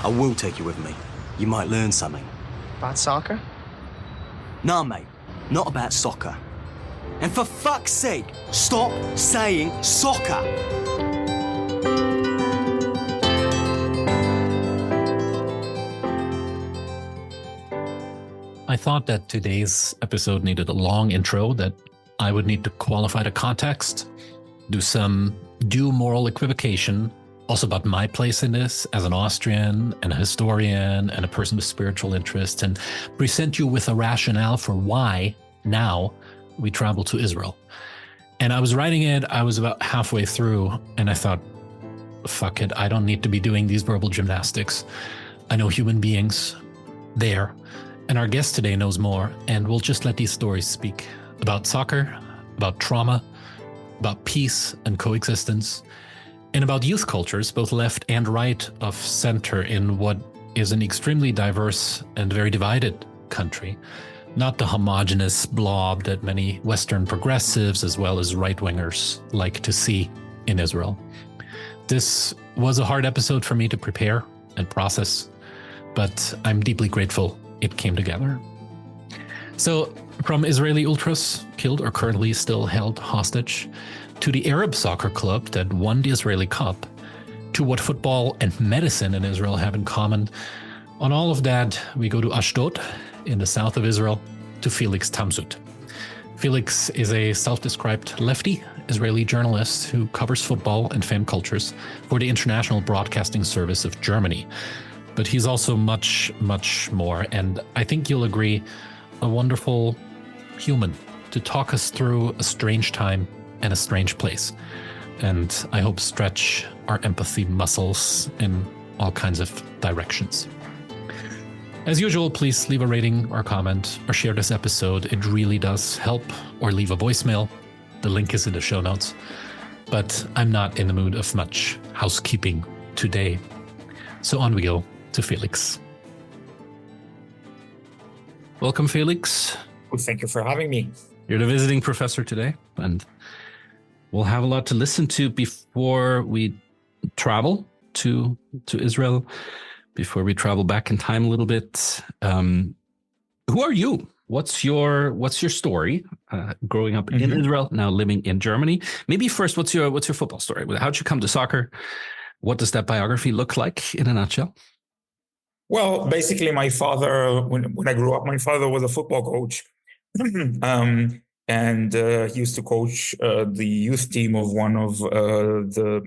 I will take you with me. You might learn something. About soccer? Nah, mate. Not about soccer. And for fuck's sake, stop saying soccer! I thought that today's episode needed a long intro, that I would need to qualify the context, do some due moral equivocation, also about my place in this as an Austrian and a historian and a person with spiritual interests, and present you with a rationale for why now we travel to Israel. And I was writing it, I was about halfway through, and I thought, fuck it, I don't need to be doing these verbal gymnastics. I know human beings there. And our guest today knows more, and we'll just let these stories speak about soccer, about trauma, about peace and coexistence, and about youth cultures, both left and right of center, in what is an extremely diverse and very divided country, not the homogenous blob that many Western progressives as well as right-wingers like to see in Israel. This was a hard episode for me to prepare and process, but I'm deeply grateful it came together. So, from Israeli ultras killed or currently still held hostage, to the Arab soccer club that won the Israeli Cup, to what football and medicine in Israel have in common, on all of that, we go to Ashdod in the south of Israel, to Felix Tamsut. Felix is a self-described lefty Israeli journalist who covers football and fan cultures for the International Broadcasting Service of Germany. But he's also much, much more, and I think you'll agree, a wonderful human to talk us through a strange time and a strange place. And I hope stretch our empathy muscles in all kinds of directions. As usual, please leave a rating or comment or share this episode. It really does help. Or leave a voicemail. The link is in the show notes. But I'm not in the mood of much housekeeping today. So on we go to Felix. Welcome, Felix. Well, thank you for having me. You're the visiting professor today, and we'll have a lot to listen to before we travel to Israel, before we travel back in time a little bit. Who are you? What's your story? Growing up in Israel, now living in Germany. Maybe first, what's your football story? How'd you come to soccer? What does that biography look like in a nutshell? Well, basically, my father, when I grew up, my father was a football coach. And he used to coach the youth team of one of the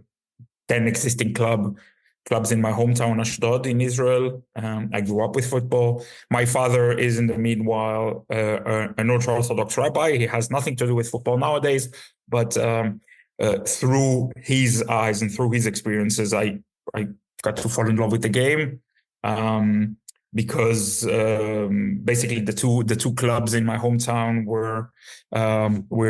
10 existing clubs in my hometown, Ashdod, in Israel. I grew up with football. My father is, in the meanwhile, an ultra-Orthodox rabbi. He has nothing to do with football nowadays, but through his eyes and through his experiences, I got to fall in love with the game. Because basically the two clubs in my hometown were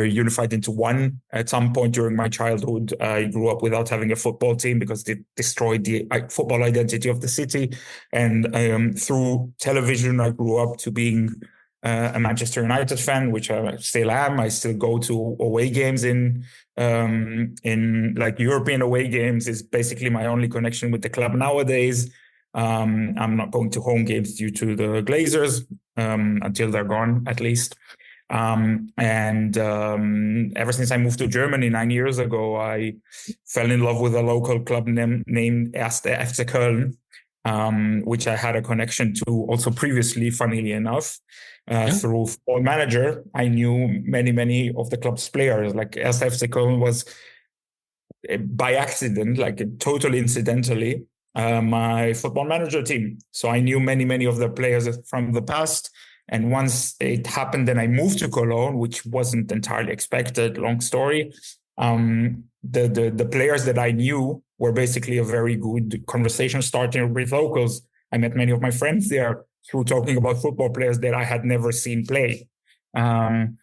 unified into one at some point during my childhood. I grew up without having a football team because it destroyed the football identity of the city. And through television, I grew up to being a Manchester United fan, which I still am. I still go to away games in like European away games is basically my only connection with the club nowadays. I'm not going to home games due to the Glazers until they're gone, at least. And ever since I moved to Germany 9 years ago, I fell in love with a local club named 1. FC Köln, which I had a connection to also previously, funnily enough, through Football Manager. I knew many of the club's players. Like 1. FC Köln was by accident, like totally incidentally, my Football Manager team. So I knew many of the players from the past. And once it happened, then I moved to Cologne, which wasn't entirely expected. Long story. The players that I knew were basically a very good conversation starter with locals. I met many of my friends there through talking about football players that I had never seen play. With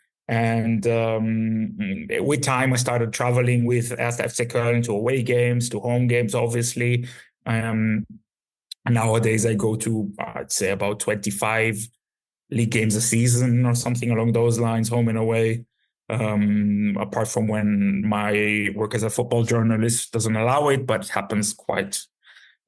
time, I started traveling with 1. FC Köln to away games, to home games, obviously. Nowadays, I go to, I'd say, about 25 league games a season or something along those lines, home and away. Apart from when my work as a football journalist doesn't allow it, but it happens quite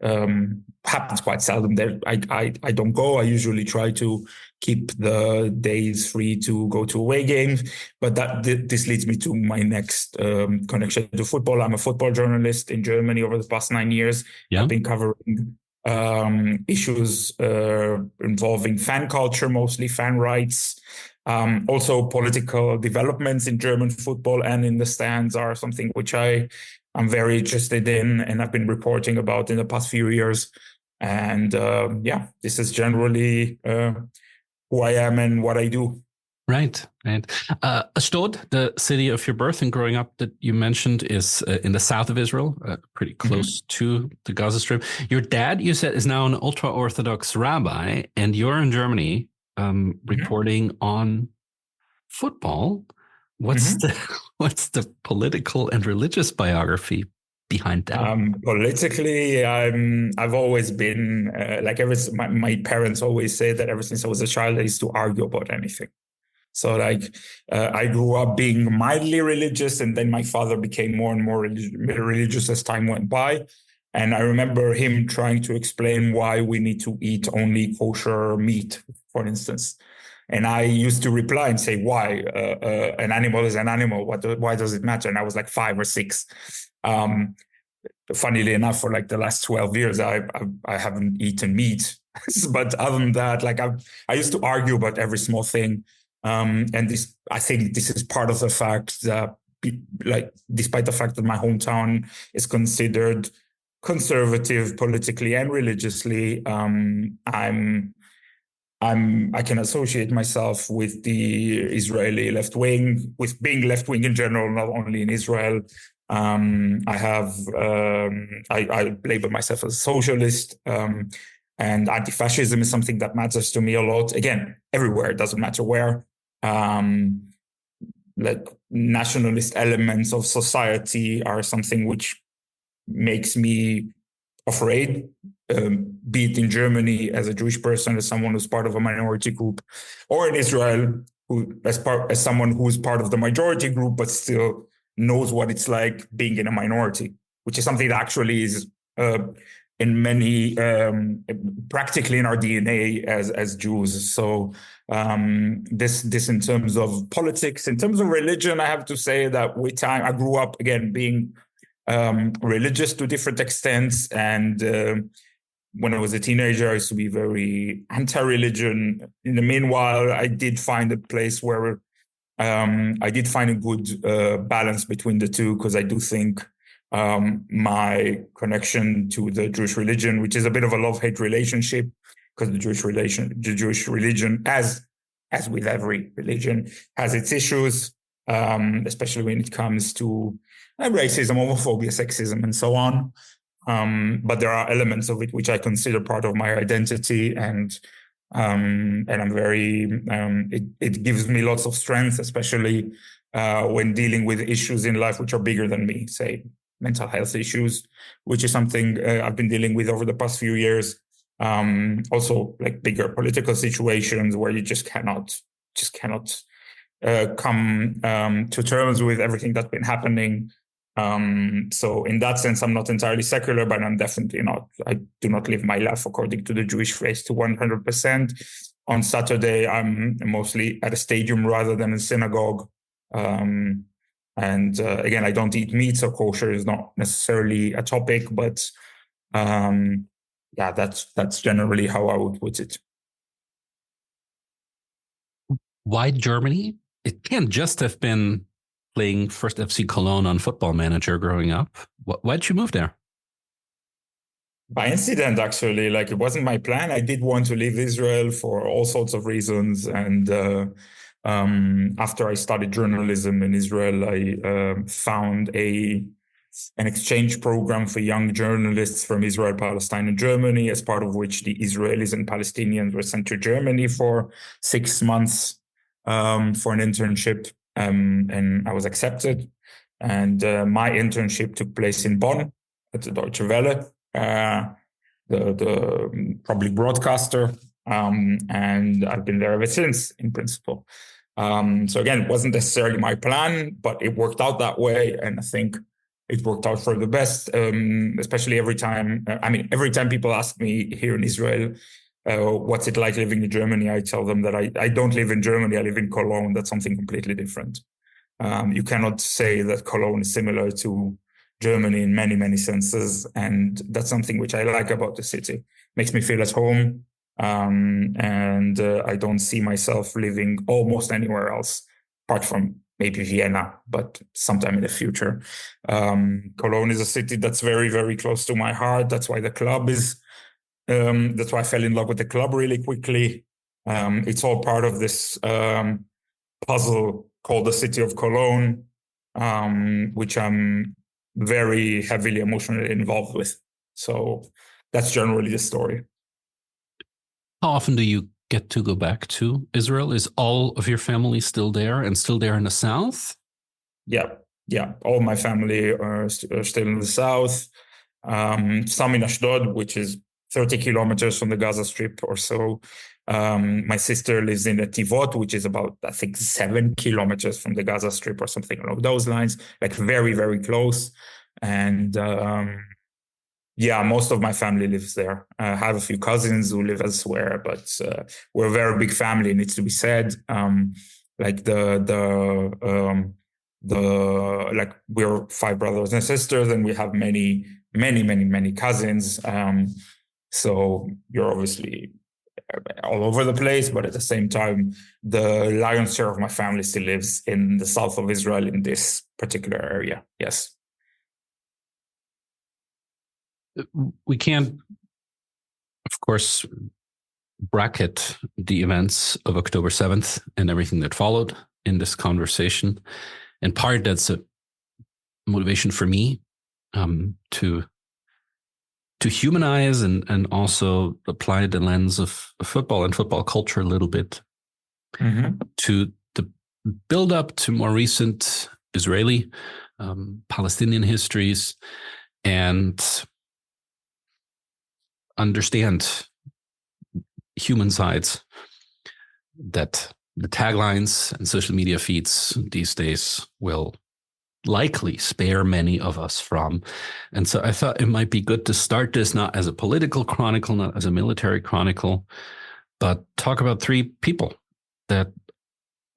happens quite seldom. There, I don't go. I usually try to keep the days free to go to away games. But this leads me to my next connection to football. I'm a football journalist in Germany over the past 9 years. Yeah. I've been covering issues involving fan culture, mostly fan rights. Also, political developments in German football and in the stands are something which I'm very interested in, and I've been reporting about in the past few years. And this is generally who I am and what I do. Right. Ashdod, the city of your birth and growing up that you mentioned, is in the south of Israel, pretty close to the Gaza Strip. Your dad, you said, is now an ultra-Orthodox rabbi, and you're in Germany reporting on football. What's the political and religious biography behind that? Politically, I've always been my parents always say that ever since I was a child, I used to argue about anything. So I grew up being mildly religious, and then my father became more and more religious as time went by. And I remember him trying to explain why we need to eat only kosher meat, for instance. And I used to reply and say, why? An animal is an animal. Why does it matter? And I was like 5 or 6. Funnily enough, for like the last 12 years, I haven't eaten meat. But other than that, I used to argue about every small thing. And I think this is part of the fact that, despite the fact that my hometown is considered conservative politically and religiously, I can associate myself with the Israeli left wing, with being left wing in general, not only in Israel. I label myself as a socialist, and anti-fascism is something that matters to me a lot. Again, everywhere, it doesn't matter where. Nationalist elements of society are something which makes me afraid, be it in Germany as a Jewish person, as someone who's part of a minority group, or in Israel as someone who's part of the majority group, but still knows what it's like being in a minority, which is something that actually is in many, practically in our DNA as Jews. So this in terms of politics, in terms of religion, I have to say that with time, I grew up again being religious to different extents. And when I was a teenager, I used to be very anti-religion. In the meanwhile, I did find a place where I did find a good balance between the two, because I do think my connection to the Jewish religion, which is a bit of a love-hate relationship, because the Jewish religion, as with every religion, has its issues, especially when it comes to racism, homophobia, sexism, and so on. But there are elements of it which I consider part of my identity, and I'm very. It gives me lots of strength, especially when dealing with issues in life which are bigger than me, say mental health issues, which is something I've been dealing with over the past few years. Also, like bigger political situations where you just cannot come to terms with everything that's been happening. So in that sense, I'm not entirely secular, but I'm definitely not. I do not live my life according to the Jewish faith to 100%. On Saturday, I'm mostly at a stadium rather than a synagogue. And again, I don't eat meat, so kosher is not necessarily a topic, but that's generally how I would put it. Why Germany? It can't just have been playing first FC Cologne on Football Manager growing up. Why'd you move there? By incident, actually. It wasn't my plan. I did want to leave Israel for all sorts of reasons. And after I studied journalism in Israel, I found an exchange program for young journalists from Israel, Palestine, and Germany, as part of which the Israelis and Palestinians were sent to Germany for 6 months for an internship. And I was accepted. And my internship took place in Bonn at the Deutsche Welle, the public broadcaster. And I've been there ever since, in principle. So again, it wasn't necessarily my plan, but it worked out that way. And I think it worked out for the best. Especially every time people ask me here in Israel, what's it like living in Germany? I tell them that I don't live in Germany. I live in Cologne. That's something completely different. You cannot say that Cologne is similar to Germany in many, many senses. And that's something which I like about the city. Makes me feel at home. And I don't see myself living almost anywhere else, apart from maybe Vienna, but sometime in the future. Cologne is a city that's very, very close to my heart. That's why the club is, that's why I fell in love with the club really quickly. It's all part of this puzzle called the city of Cologne, which I'm very heavily emotionally involved with. So that's generally the story. How often do you get to go back to Israel? Is all of your family still there and still there in the south? Yeah. All my family are still in the south. Some in Ashdod, which is 30 kilometers from the Gaza Strip or so. My sister lives in Tivot, which is about, I think, 7 kilometers from the Gaza Strip or something along those lines, like very, very close. And most of my family lives there. I have a few cousins who live elsewhere, but we're a very big family, it needs to be said. Like like we're 5 brothers and sisters, and we have many, many, many, many cousins. So you're obviously all over the place, but at the same time, the lion's share of my family still lives in the south of Israel in this particular area. Yes. We can't, of course, bracket the events of October 7th and everything that followed in this conversation. In part, that's a motivation for me to humanize and also apply the lens of football and football culture a little bit to the build up to more recent Israeli, Palestinian histories, and understand human sides that the taglines and social media feeds these days will likely spare many of us from. And so I thought it might be good to start this not as a political chronicle, not as a military chronicle, but talk about 3 people that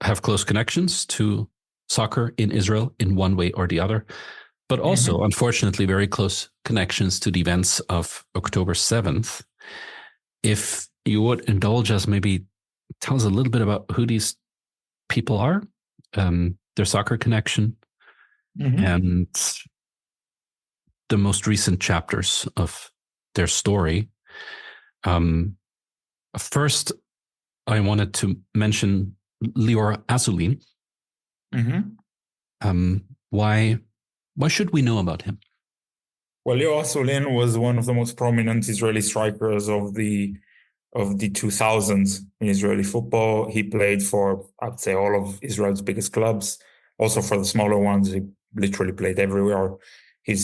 have close connections to soccer in Israel in one way or the other, but also, unfortunately, very close connections to the events of October 7th. If you would indulge us, maybe tell us a little bit about who these people are, their soccer connection, and the most recent chapters of their story. First, I wanted to mention Lior Asulin. Why should we know about him? Well, Lior Asulin was one of the most prominent Israeli strikers of the 2000s in Israeli football. He played for, I'd say, all of Israel's biggest clubs. Also for the smaller ones, he literally played everywhere. He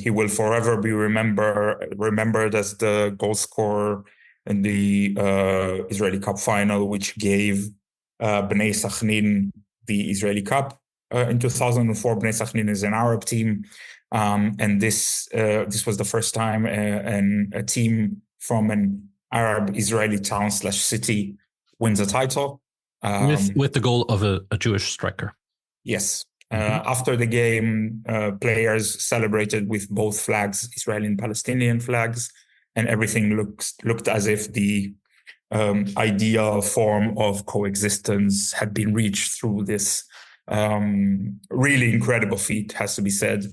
will forever be remembered as the goal scorer in the Israeli Cup final, which gave Bnei Sachnin the Israeli Cup in 2004. Bnei Sachnin is an Arab team, and this was the first time a team from an Arab Israeli town / city wins a title with the goal of a Jewish striker. Yes. After the game, players celebrated with both flags, Israeli and Palestinian flags, and everything looked as if the ideal form of coexistence had been reached through this really incredible feat, has to be said.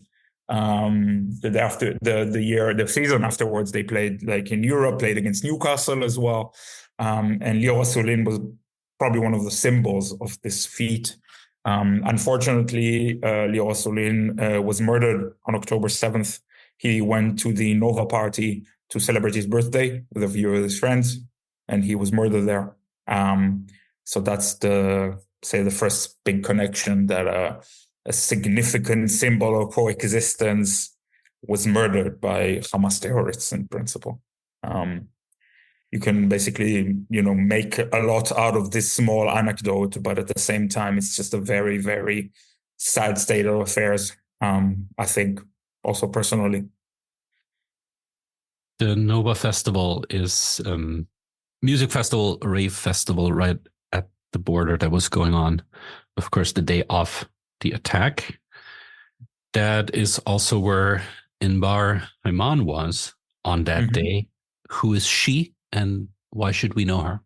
After the season afterwards, they played in Europe, played against Newcastle as well. And Lior Asulin was probably one of the symbols of this feat. Unfortunately, Lior Asulin was murdered on October 7th. He went to the Nova party to celebrate his birthday with a few of his friends, and he was murdered there. So that's the first big connection that a significant symbol of coexistence was murdered by Hamas terrorists in principle. You can basically, make a lot out of this small anecdote, but at the same time, it's just a very, very sad state of affairs. I think, also personally. The Nova Festival is music festival, rave festival, right at the border that was going on. Of course, the day of the attack. That is also where Inbar Haiman was on that day. Who is she, and why should we know her?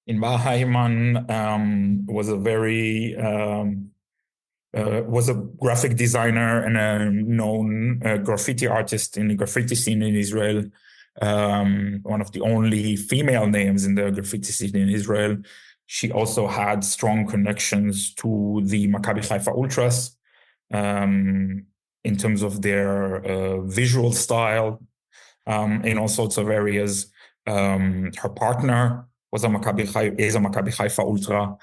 Inbar Haiman was a very was a graphic designer and a known graffiti artist in the graffiti scene in Israel. One of the only female names in the graffiti scene in Israel. She also had strong connections to the Maccabi Haifa Ultras in terms of their visual style in all sorts of areas. Her partner is a Maccabi Haifa Ultra.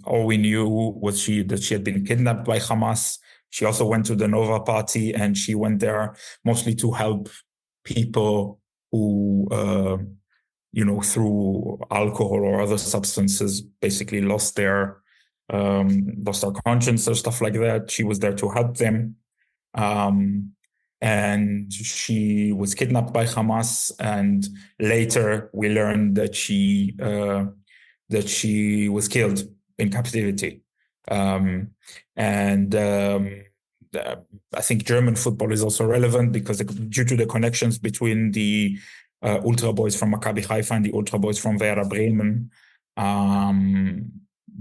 All we knew was that she had been kidnapped by Hamas. She also went to the Nova party, and she went there mostly to help people who, through alcohol or other substances, basically lost their conscience or stuff like that. She was there to help them. And she was kidnapped by Hamas, and later we learned that she was killed in captivity. I think German football is also relevant because due to the connections between the Ultra Boys from Maccabi Haifa and the Ultra Boys from Werder Bremen,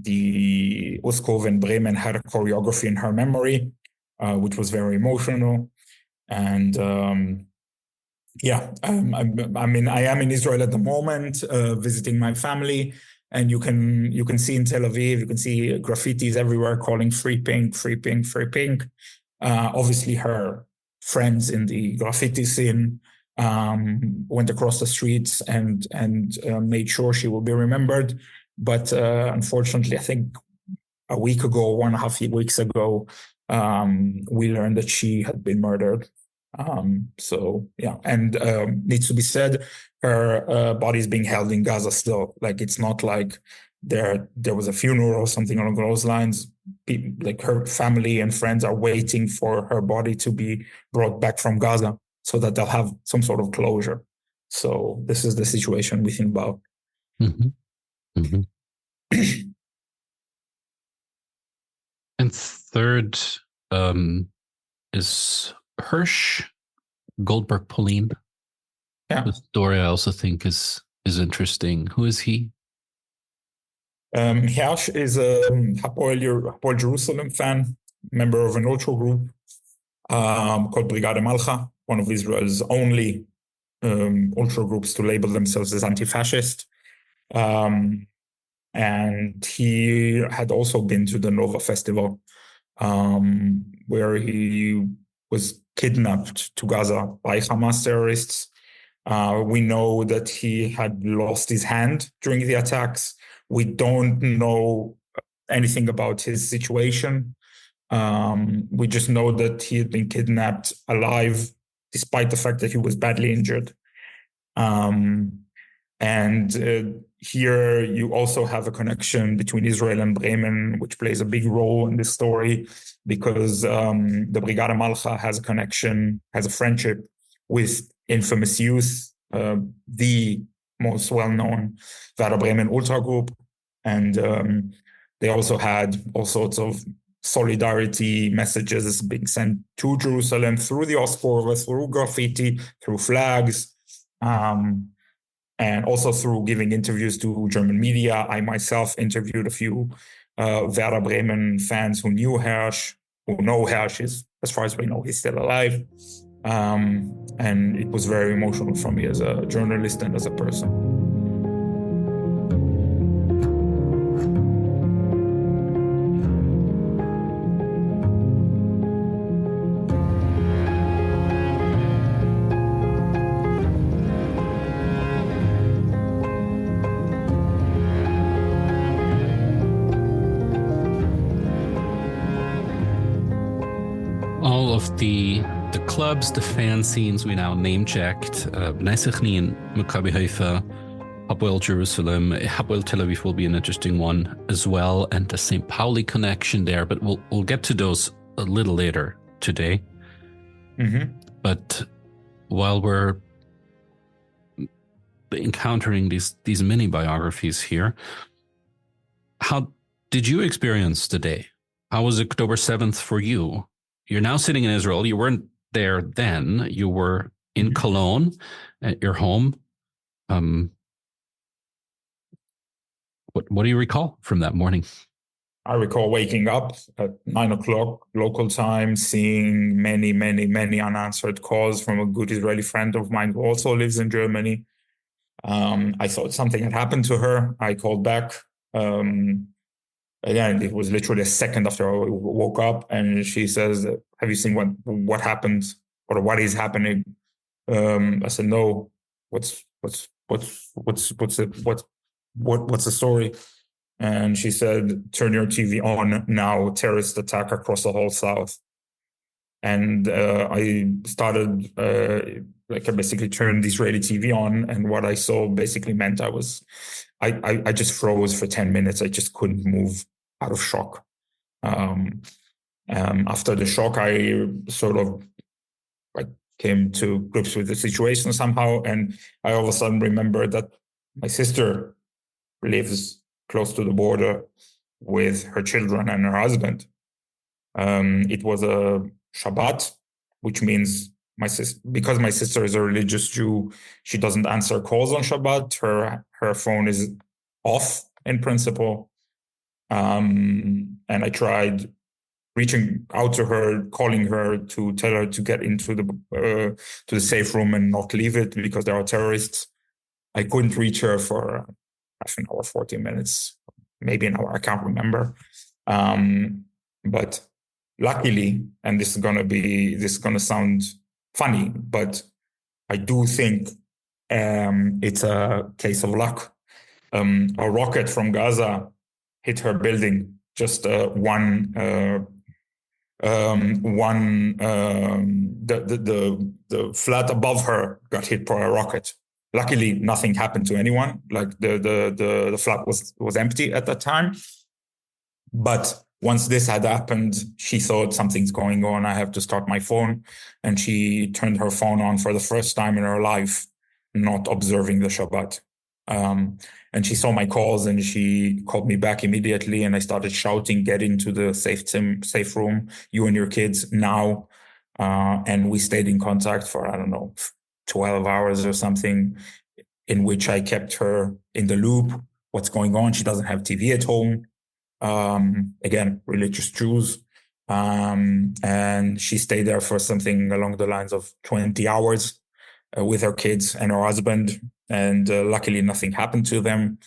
the Uskov and Bremen had a choreography in her memory, which was very emotional. And I am in Israel at the moment, visiting my family. And you can see in Tel Aviv, you can see graffitis everywhere calling "Free Pink, Free Pink, Free Pink." Obviously, her friends in the graffiti scene went across the streets and made sure she will be remembered. But unfortunately, I think a week ago, 1.5 weeks ago, we learned that she had been murdered. Needs to be said, her body is being held in Gaza still. Like, it's not like there was a funeral or something along those lines. Like, her family and friends are waiting for her body to be brought back from Gaza so that they'll have some sort of closure. So this is the situation we think about. And third is Hirsch Goldberg Pauline. Yeah. The story I also think is interesting. Who is he? Hirsch is a Hapoel Jerusalem fan, member of an ultra group called Brigade Malcha, one of Israel's only ultra groups to label themselves as anti-fascist. And he had also been to the Nova Festival, where he was kidnapped to Gaza by Hamas terrorists. We know that he had lost his hand during the attacks. We don't know anything about his situation. We just know that he had been kidnapped alive, despite the fact that he was badly injured. Here you also have a connection between Israel and Bremen, which plays a big role in this story, because the Brigade Malcha has a friendship with infamous youth, the most well-known Werder Bremen Ultra Group. And they also had all sorts of solidarity messages being sent to Jerusalem through the Ostkurve, through graffiti, through flags, and also through giving interviews to German media. I myself interviewed a few Werder Bremen fans who know Hirsch. As far as we know, he's still alive. And it was very emotional for me as a journalist and as a person. All of the clubs, the fan scenes we now name-checked, Bnei Sechnin, Maccabi Haifa, Hapoel Jerusalem, Hapoel Tel Aviv will be an interesting one as well, and the St. Pauli connection there, but we'll get to those a little later today. Mm-hmm. But while we're encountering these mini biographies here, how did you experience the day? How was October 7th for you? You're now sitting in Israel. You weren't there then. You were in Cologne at your home. What do you recall from that morning? I recall waking up at 9 o'clock local time, seeing many, many, many unanswered calls from a good Israeli friend of mine who also lives in Germany. I thought something had happened to her. I called back. Again, it was literally a second after I woke up, and she says, "Have you seen what happened or what is happening?" I said, "No. What's the story?" And she said, "Turn your TV on now. Terrorist attack across the whole South." And I started, I basically turned the Israeli TV on, and what I saw basically meant I just froze for 10 minutes. I just couldn't move out of shock. After the shock, I sort of came to grips with the situation somehow, and I all of a sudden remembered that my sister lives close to the border with her children and her husband. It was a Shabbat, which means because my sister is a religious Jew, she doesn't answer calls on Shabbat. Her phone is off in principle. And I tried reaching out to her, calling her to tell her to get into the safe room and not leave it because there are terrorists. I couldn't reach her for half an hour, 40 minutes, maybe an hour. I can't remember. But luckily, and this is gonna sound funny, but I do think it's a case of luck. A rocket from Gaza hit her building. Just the flat above her got hit by a rocket. Luckily, nothing happened to anyone. Like the flat was empty at that time. But once this had happened, she thought something's going on. I have to start my phone. And she turned her phone on for the first time in her life, not observing the Shabbat. And she saw my calls and she called me back immediately. And I started shouting, "Get into the safe room, you and your kids now." And we stayed in contact for, I don't know, 12 hours or something, in which I kept her in the loop. What's going on? She doesn't have TV at home. Again, religious Jews. And she stayed there for something along the lines of 20 hours with her kids and her husband. And luckily, nothing happened to them.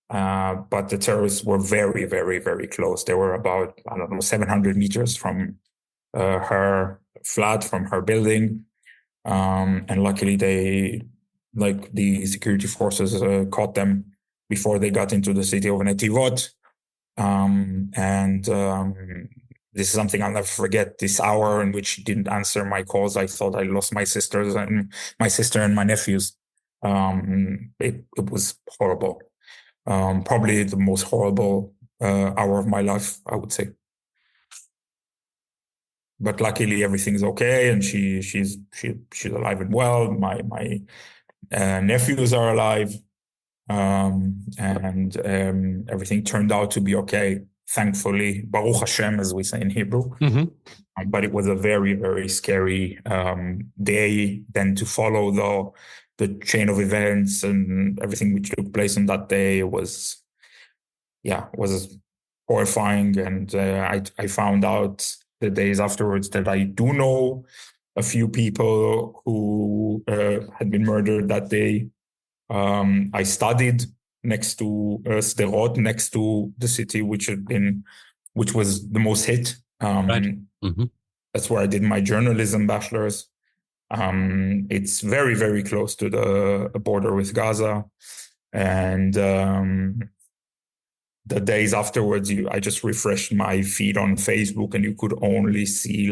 But the terrorists were very, very, very close. They were about, 700 meters from her flat, from her building. And luckily, the security forces caught them before they got into the city of Netivot. This is something I'll never forget. This hour in which she didn't answer my calls, I thought I lost my sister and my nephews. It was horrible. Probably the most horrible hour of my life, I would say. But luckily, everything's okay, and she's alive and well. My nephews are alive. And everything turned out to be okay, thankfully. Baruch Hashem, as we say in Hebrew. Mm-hmm. But it was a very, very scary day. Then to follow the chain of events and everything which took place on that day was horrifying. And I found out the days afterwards that I do know a few people who had been murdered that day. I studied next to Sderot, next to the city which was the most hit. Right. Mm-hmm. That's where I did my journalism bachelor's. It's very, very close to the border with Gaza. And the days afterwards, I just refreshed my feed on Facebook, and you could only see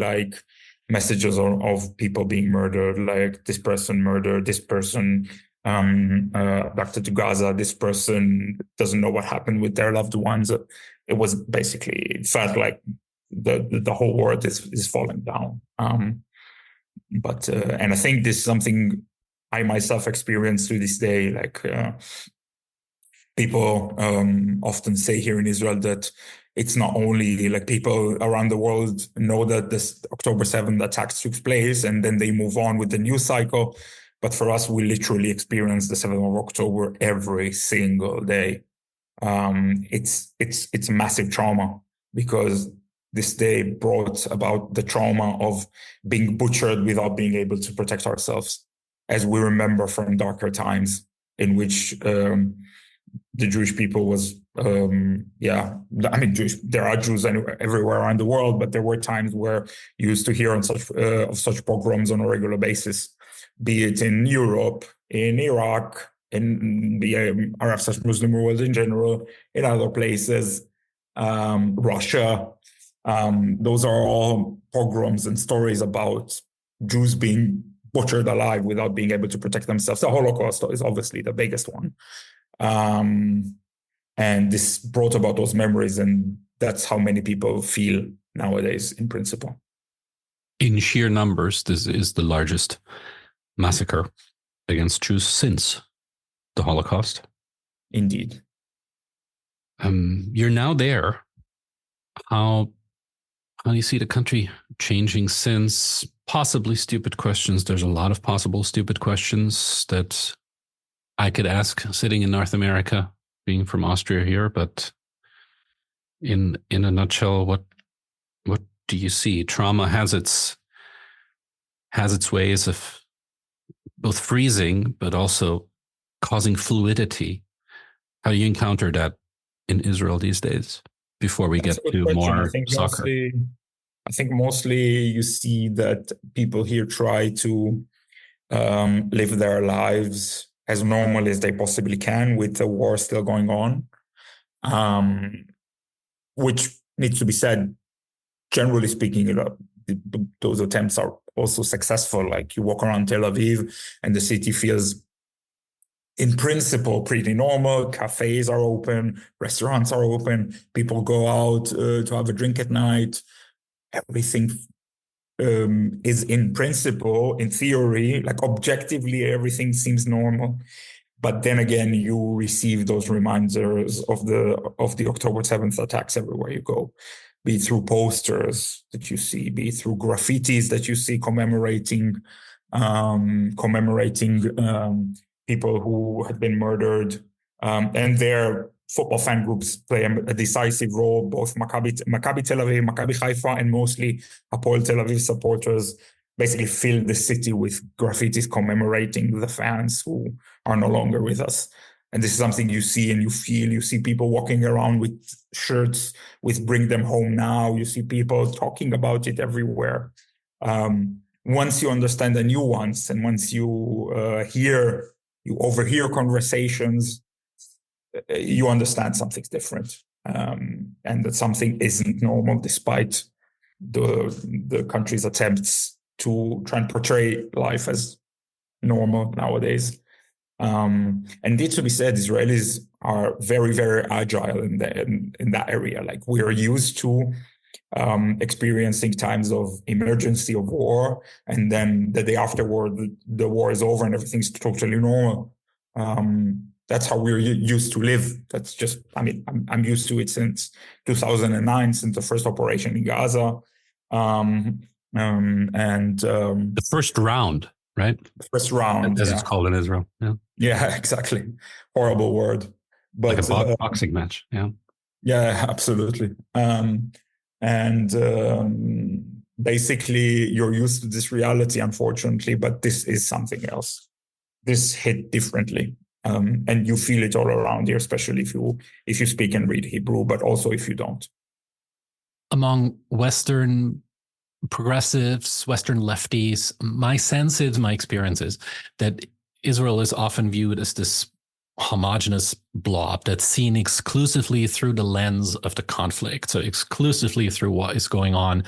messages of people being murdered, like this person murdered, this person abducted to Gaza. This person doesn't know what happened with their loved ones. It was basically, it felt like the whole world is falling down. And I think this is something I myself experience to this day. Like people often say here in Israel that it's not only like people around the world know that this October 7th attacks took place and then they move on with the news cycle. But for us, we literally experience the 7th of October every single day. It's a massive trauma because this day brought about the trauma of being butchered without being able to protect ourselves, as we remember from darker times in which the Jewish people was, there are Jews everywhere around the world, but there were times where you used to hear of such pogroms on a regular basis, be it in Europe, in Iraq, in the Arab/Muslim world in general, in other places, Russia. Those are all pogroms and stories about Jews being butchered alive without being able to protect themselves. The Holocaust is obviously the biggest one. And this brought about those memories, and that's how many people feel nowadays, in principle. In sheer numbers, this is the largest massacre against Jews since the Holocaust. Indeed. You're now there. How do you see the country changing since? Possibly stupid questions. There's a lot of possible stupid questions that I could ask sitting in North America, being from Austria here. But in a nutshell, what do you see? Trauma has its ways of both freezing, but also causing fluidity. How do you encounter that in Israel these days? Before we get to more soccer. I think mostly you see that people here try to live their lives as normal as they possibly can with the war still going on, which needs to be said. Generally speaking, those attempts are also successful. Like you walk around Tel Aviv and the city feels, in principle, pretty normal. Cafes are open, restaurants are open, people go out to have a drink at night. Everything is, in principle, in theory, like objectively, everything seems normal. But then again, you receive those reminders of the October 7th attacks everywhere you go, be it through posters that you see, be it through graffitis that you see commemorating people who had been murdered, and their football fan groups play a decisive role. Both Maccabi Tel Aviv, Maccabi Haifa, and mostly Hapoel Tel Aviv supporters basically fill the city with graffitis commemorating the fans who are no longer with us. And this is something you see and you feel. You see people walking around with shirts with "Bring Them Home Now." You see people talking about it everywhere. Once you understand the nuance, and once you overhear conversations, you understand something's different, and that something isn't normal, despite the country's attempts to try and portray life as normal nowadays. And needs to be said, Israelis are very, very agile in that area. Like, we are used to experiencing times of emergency, of war, and then the day afterward, the war is over and everything's totally normal. That's how we're used to live. That's just, I'm used to it since 2009, since the first operation in Gaza. The first round, right? First round, as it's called in Israel. Yeah, exactly. Horrible word, but like a boxing match. Yeah, absolutely. Basically, you're used to this reality, unfortunately, but this is something else. This hit differently, and you feel it all around here, especially if you speak and read Hebrew, but also if you don't. Among Western progressives, Western lefties, my sense is, my experience is that Israel is often viewed as this homogenous blob that's seen exclusively through the lens of the conflict, so exclusively through what is going on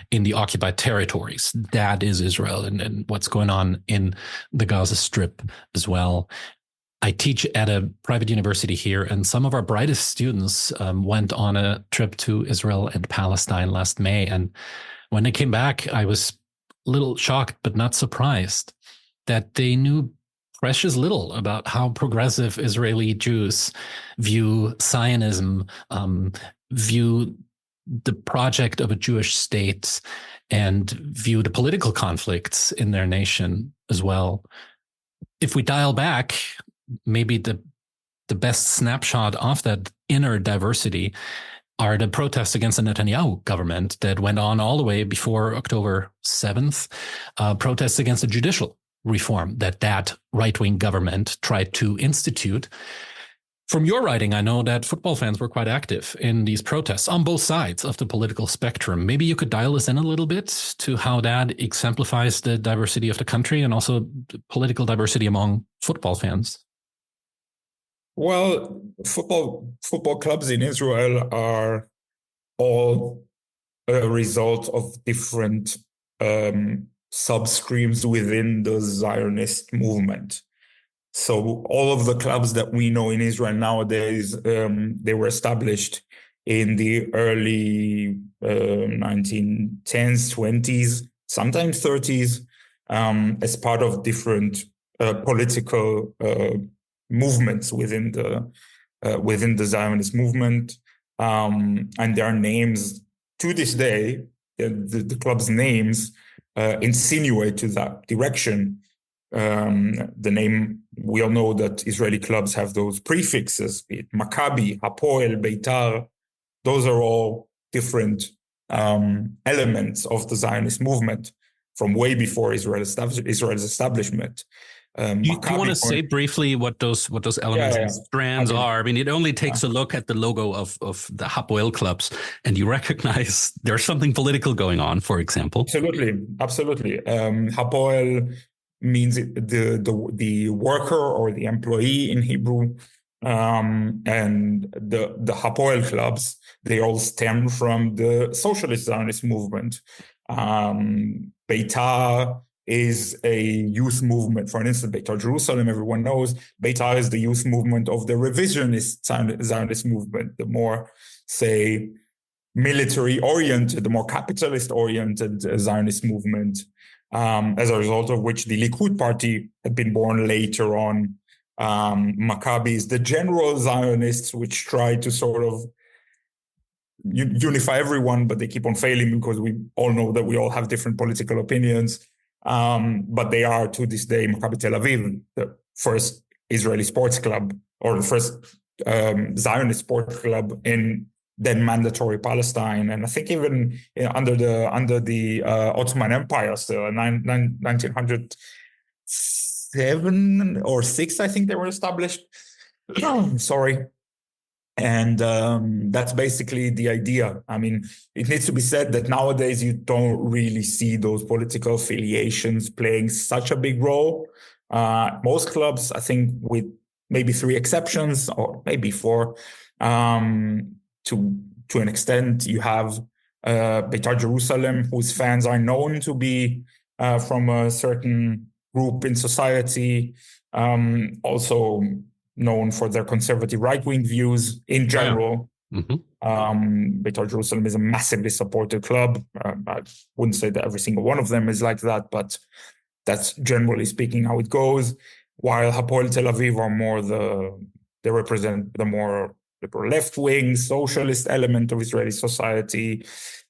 in the occupied territories. That is Israel, and what's going on in the Gaza Strip as well. I teach at a private university here, and some of our brightest students went on a trip to Israel and Palestine last May. And when they came back, I was a little shocked, but not surprised, that they knew precious little about how progressive Israeli Jews view Zionism, view the project of a Jewish state, and view the political conflicts in their nation as well. If we dial back, maybe the best snapshot of that inner diversity are the protests against the Netanyahu government that went on all the way before October 7th, protests against the judicial reform that right-wing government tried to institute. From your writing, I know that football fans were quite active in these protests on both sides of the political spectrum. Maybe you could dial us in a little bit to how that exemplifies the diversity of the country and also the political diversity among football fans. Well, football clubs in Israel are all a result of different substreams within the Zionist movement. So all of the clubs that we know in Israel nowadays, they were established in the early 1910s, 20s, sometimes 30s, as part of different political movements within the Zionist movement. And their names, to this day, the club's names insinuate to that direction. The name, we all know that Israeli clubs have those prefixes, be it Maccabi, Hapoel, Beitar. Those are all different elements of the Zionist movement from way before Israel's establishment. Do you want to say briefly what those elements and strands are? I mean, it only takes a look at the logo of the Hapoel clubs, and you recognize there's something political going on, for example. Absolutely. Hapoel means the worker or the employee in Hebrew, and the Hapoel clubs, they all stem from the socialist Zionist movement. Beitar is a youth movement. For instance, Beitar Jerusalem, everyone knows. Beitar is the youth movement of the revisionist Zionist movement, the more, say, military-oriented, the more capitalist-oriented Zionist movement, as a result of which the Likud party had been born later on. Maccabi is the general Zionists, which try to sort of unify everyone, but they keep on failing because we all know that we all have different political opinions. But they are, to this day, Maccabi Tel Aviv, the first Israeli sports club, or the first Zionist sports club in then mandatory Palestine, and I think even under the Ottoman Empire, still in 1907 or 6, I think they were established. Sorry. And that's basically the idea. I mean, it needs to be said that nowadays you don't really see those political affiliations playing such a big role. Most clubs, I think, with maybe 3 exceptions or maybe 4, to an extent, you have Beitar Jerusalem, whose fans are known to be from a certain group in society, also known for their conservative right-wing views in general. Yeah. Mm-hmm. Beitar Jerusalem is a massively supported club. I wouldn't say that every single one of them is like that, but that's generally speaking how it goes. While Hapoel Tel Aviv are they represent the more left-wing socialist element of Israeli society.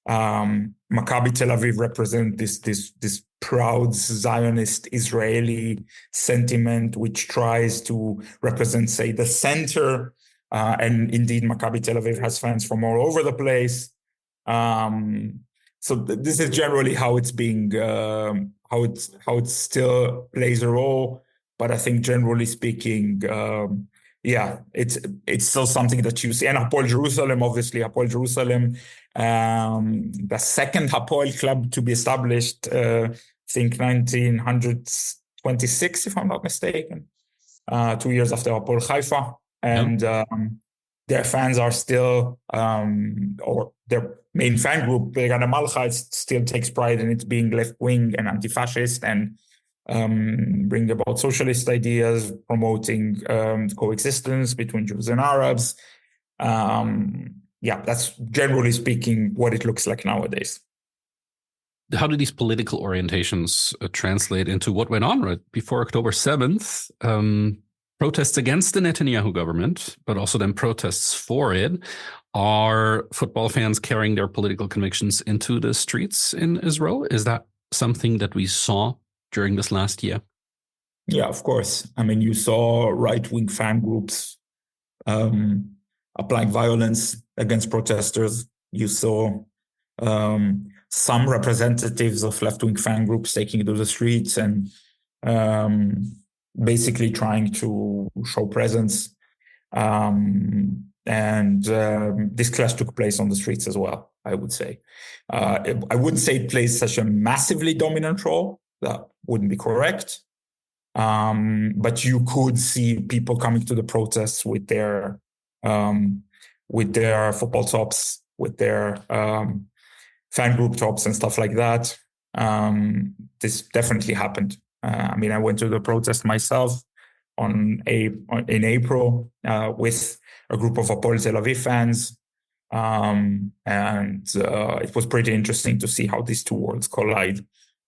Maccabi Tel Aviv represent this proud Zionist Israeli sentiment, which tries to represent, say, the center. And indeed, Maccabi Tel Aviv has fans from all over the place. So this is generally how it's being, how it still plays a role. But I think generally speaking, it's still something that you see. And Hapoel Jerusalem, obviously, Hapoel Jerusalem, the second Hapoel club to be established, I think 1926, if I'm not mistaken. 2 years after Hapoel Haifa, and their fans are still, or their main fan group, Brigada Malcha, still takes pride in it being left-wing and anti-fascist, and bring about socialist ideas, promoting coexistence between Jews and Arabs. That's generally speaking what it looks like nowadays. How do these political orientations translate into what went on right before October 7th? Protests against the Netanyahu government, but also then protests for it. Are football fans carrying their political convictions into the streets in Israel? Is that something that we saw during this last year? Yeah, of course. I mean, you saw right-wing fan groups applying violence against protesters. You saw some representatives of left-wing fan groups taking to the streets and basically trying to show presence. This clash took place on the streets as well, I would say. I wouldn't say it plays such a massively dominant role. That wouldn't be correct. But you could see people coming to the protests with their football tops, with their fan group tops and stuff like that. This definitely happened. I mean, I went to the protest myself in April with a group of Hapoel Tel Aviv fans. It was pretty interesting to see how these two worlds collide. It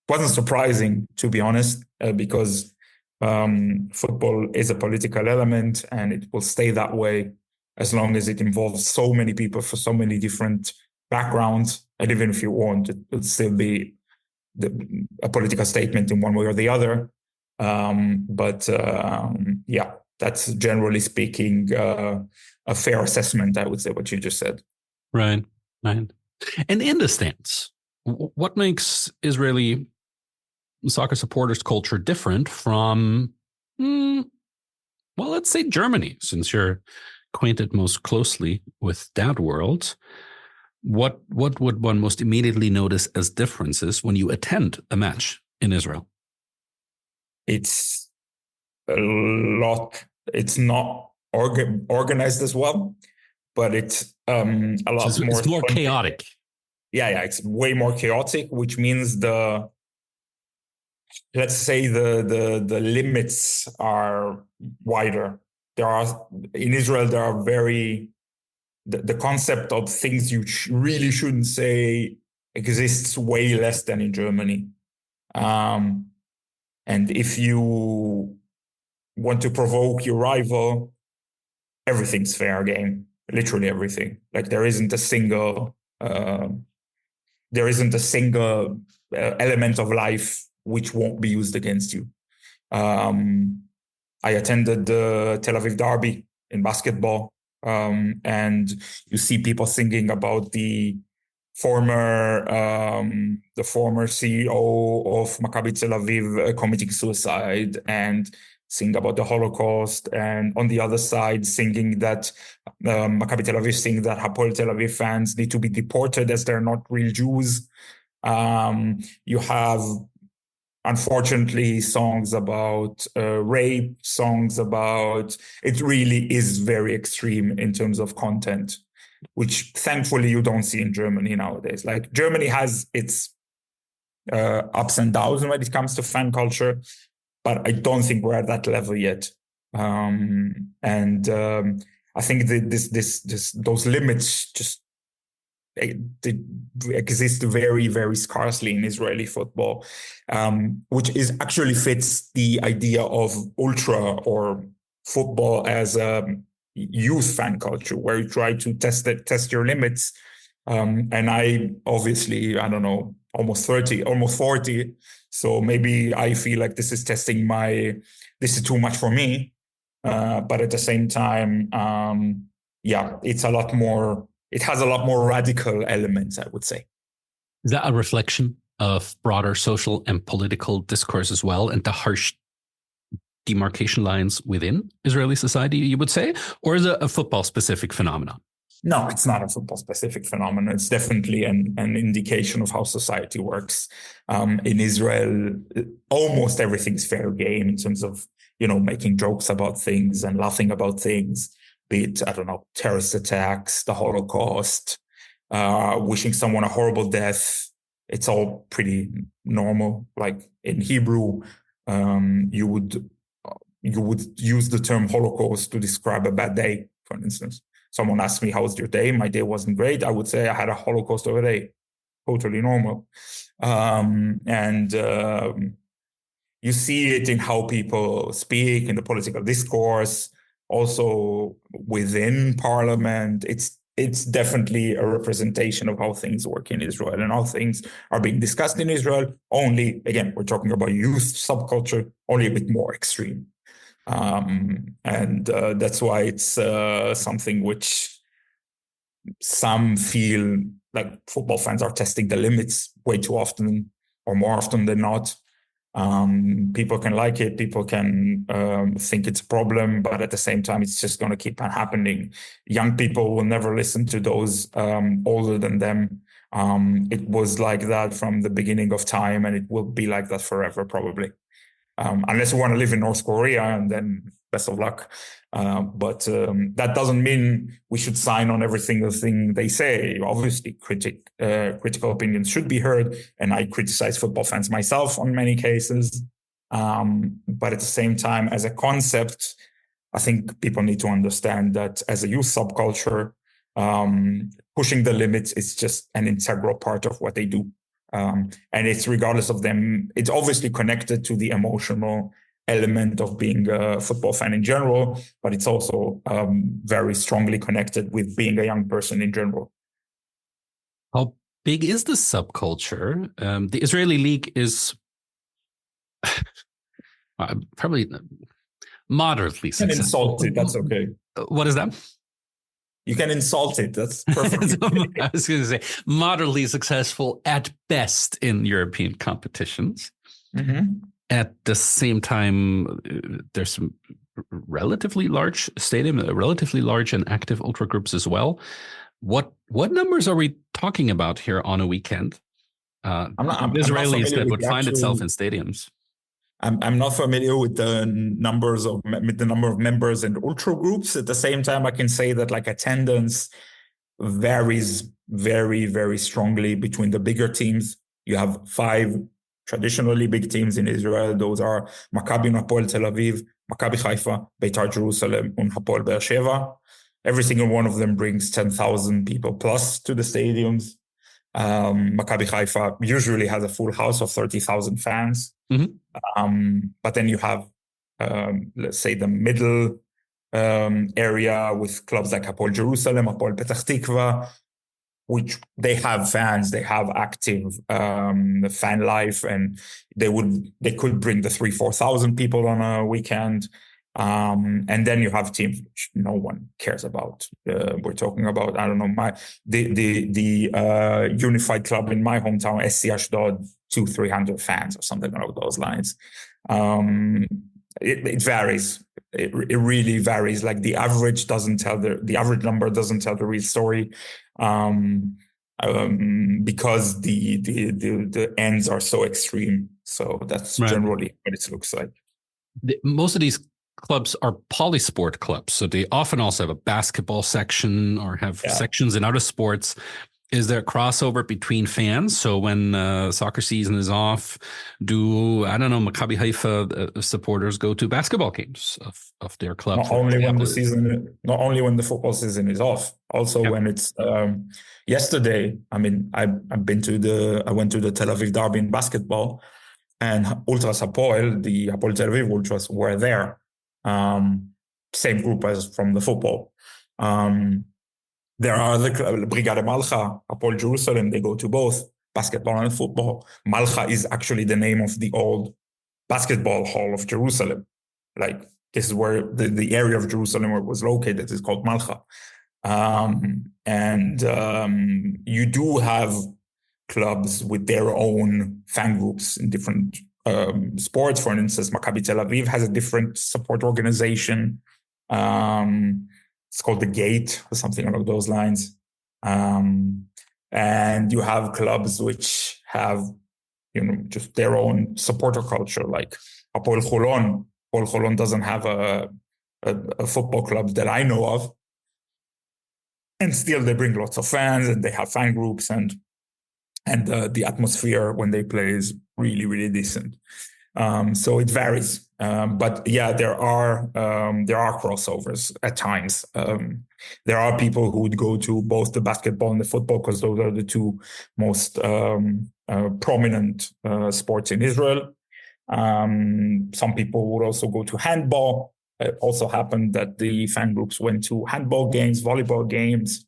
wasn't surprising, to be honest, because football is a political element and it will stay that way as long as it involves so many people for so many different backgrounds. And even if you want, it will still be a political statement in one way or the other. That's generally speaking a fair assessment, I would say, what you just said. Right. And in the stands, what makes Israeli soccer supporters' culture different from, let's say Germany, since you're acquainted most closely with that world? What would one most immediately notice as differences when you attend a match in Israel? It's a lot. It's not organized as well, but it's a lot more. It's more chaotic. Yeah, it's way more chaotic, which means the limits are wider. In Israel, there are the concept of things you really shouldn't say exists way less than in Germany. And if you want to provoke your rival, everything's fair game, literally everything. Like there isn't a single element of life which won't be used against you. I attended the Tel Aviv Derby in basketball, and you see people singing about the former CEO of Maccabi Tel Aviv committing suicide and sing about the Holocaust, and on the other side singing that Maccabi Tel Aviv sing that Hapoel Tel Aviv fans need to be deported as they're not real Jews. You have, unfortunately, songs about rape, songs about, it really is very extreme in terms of content, which thankfully you don't see in Germany nowadays. Like Germany has its ups and downs when it comes to fan culture, but I don't think we're at that level yet. I think that those limits just they exist very, very scarcely in Israeli football, which is actually fits the idea of ultra or football as a youth fan culture, where you try to test your limits. And I obviously, I don't know, almost 30, almost 40. So maybe I feel like this is this is too much for me. But at the same time, it's a lot more, it has a lot more radical elements, I would say. Is that a reflection of broader social and political discourse as well, and the harsh demarcation lines within Israeli society, you would say? Or is it a football-specific phenomenon? No, it's not a football-specific phenomenon. It's definitely an indication of how society works. In Israel, almost everything's fair game in terms of, making jokes about things and laughing about things, be it, I don't know, terrorist attacks, the Holocaust, wishing someone a horrible death. It's all pretty normal. Like in Hebrew, you would use the term Holocaust to describe a bad day, for instance. Someone asked me, how was your day? My day wasn't great. I would say I had a Holocaust of a day. Totally normal. You see it in how people speak, in the political discourse, also within parliament. It's definitely a representation of how things work in Israel and how things are being discussed in Israel. Only, again, we're talking about youth subculture, only a bit more extreme. That's why it's something which some feel like football fans are testing the limits way too often, or more often than not. People can like it, people can think it's a problem, but at the same time, it's just going to keep on happening. Young people will never listen to those older than them. It was like that from the beginning of time, and it will be like that forever, probably. Unless you want to live in North Korea, and then best of luck. But that doesn't mean we should sign on every single thing they say. Obviously, critical opinions should be heard, and I criticize football fans myself on many cases. But at the same time, as a concept, I think people need to understand that as a youth subculture, pushing the limits is just an integral part of what they do. And it's regardless of them, it's obviously connected to the emotional element of being a football fan in general, but it's also very strongly connected with being a young person in general. How big is the subculture? The Israeli league is probably moderately successful. You can insult it, that's okay. What is that? You can insult it. That's perfect. I was going to say moderately successful at best in European competitions. Mm-hmm. At the same time, there's some relatively large stadium, relatively large and active ultra groups as well. What numbers are we talking about here on a weekend? Israelis that would find itself in stadiums. I'm not familiar with the number of members and ultra groups. At the same time, I can say that like attendance varies very, very strongly between the bigger teams. You have 5 traditionally big teams in Israel. Those are Maccabi and Hapoel Tel Aviv, Maccabi Haifa, Beitar Jerusalem, and Hapoel Be'er Sheva. Every single one of them brings 10,000 people plus to the stadiums. Maccabi Haifa usually has a full house of 30,000 fans. Mm-hmm. But then you have, let's say, the middle area with clubs like Hapoel Jerusalem, Hapoel Petach Tikva, which they have fans, they have active fan life, and they could bring the 3,000-4,000 people on a weekend. And then you have teams which no one cares about. We're talking about, I don't know, the unified club in my hometown, SC Ashdod, 200-300 fans or something along those lines. It varies. It really varies. Like the average number doesn't tell the real story, because the ends are so extreme. So that's right. Generally what it looks like. Most of these clubs are polysport clubs, so they often also have a basketball section or have sections in other sports. Is there a crossover between fans? So when soccer season is off, Maccabi Haifa supporters go to basketball games of their club? Not only when the football season is off, also when it's yesterday. I mean, I went to the Tel Aviv derby in basketball, and Ultras Hapoel, the Hapoel Tel Aviv Ultras, were there. Same group as from the football. There are the Brigade Malcha, Hapoel Jerusalem, they go to both basketball and football. Malcha is actually the name of the old basketball hall of Jerusalem. Like, this is where the area of Jerusalem where it was located is called Malcha. You do have clubs with their own fan groups in different sports. For instance, Maccabi Tel Aviv has a different support organization. It's called the Gate or something along those lines. And you have clubs which have, just their own supporter culture, like Hapoel Holon. Hapoel Holon doesn't have a football club that I know of. And still they bring lots of fans and they have fan groups and the atmosphere when they play is really, really decent. So it varies. But yeah, there are crossovers at times. There are people who would go to both the basketball and the football because those are the two most prominent sports in Israel. Some people would also go to handball. It also happened that the fan groups went to handball games, volleyball games.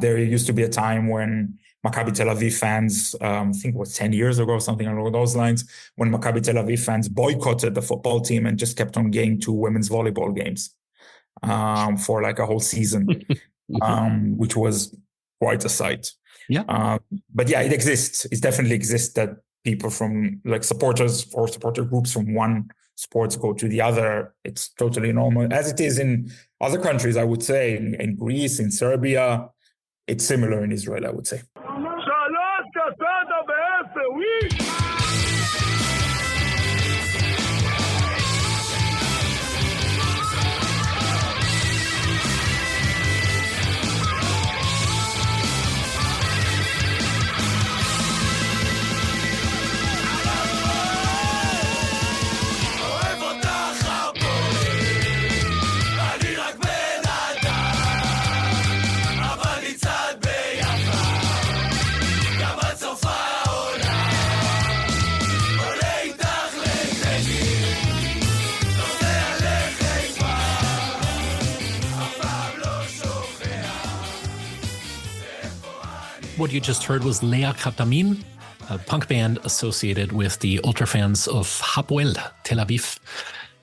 There used to be a time when Maccabi Tel Aviv fans, I think it was 10 years ago or something along those lines, when Maccabi Tel Aviv fans boycotted the football team and just kept on going to women's volleyball games for like a whole season, which was quite a sight. Yeah. But yeah, it exists. It definitely exists that people from like supporters or supporter groups from one sports go to the other. It's totally normal, as it is in other countries, I would say, in Greece, in Serbia. It's similar in Israel, I would say. What you just heard was Leah Khatamin, a punk band associated with the ultra fans of Hapoel Tel Aviv.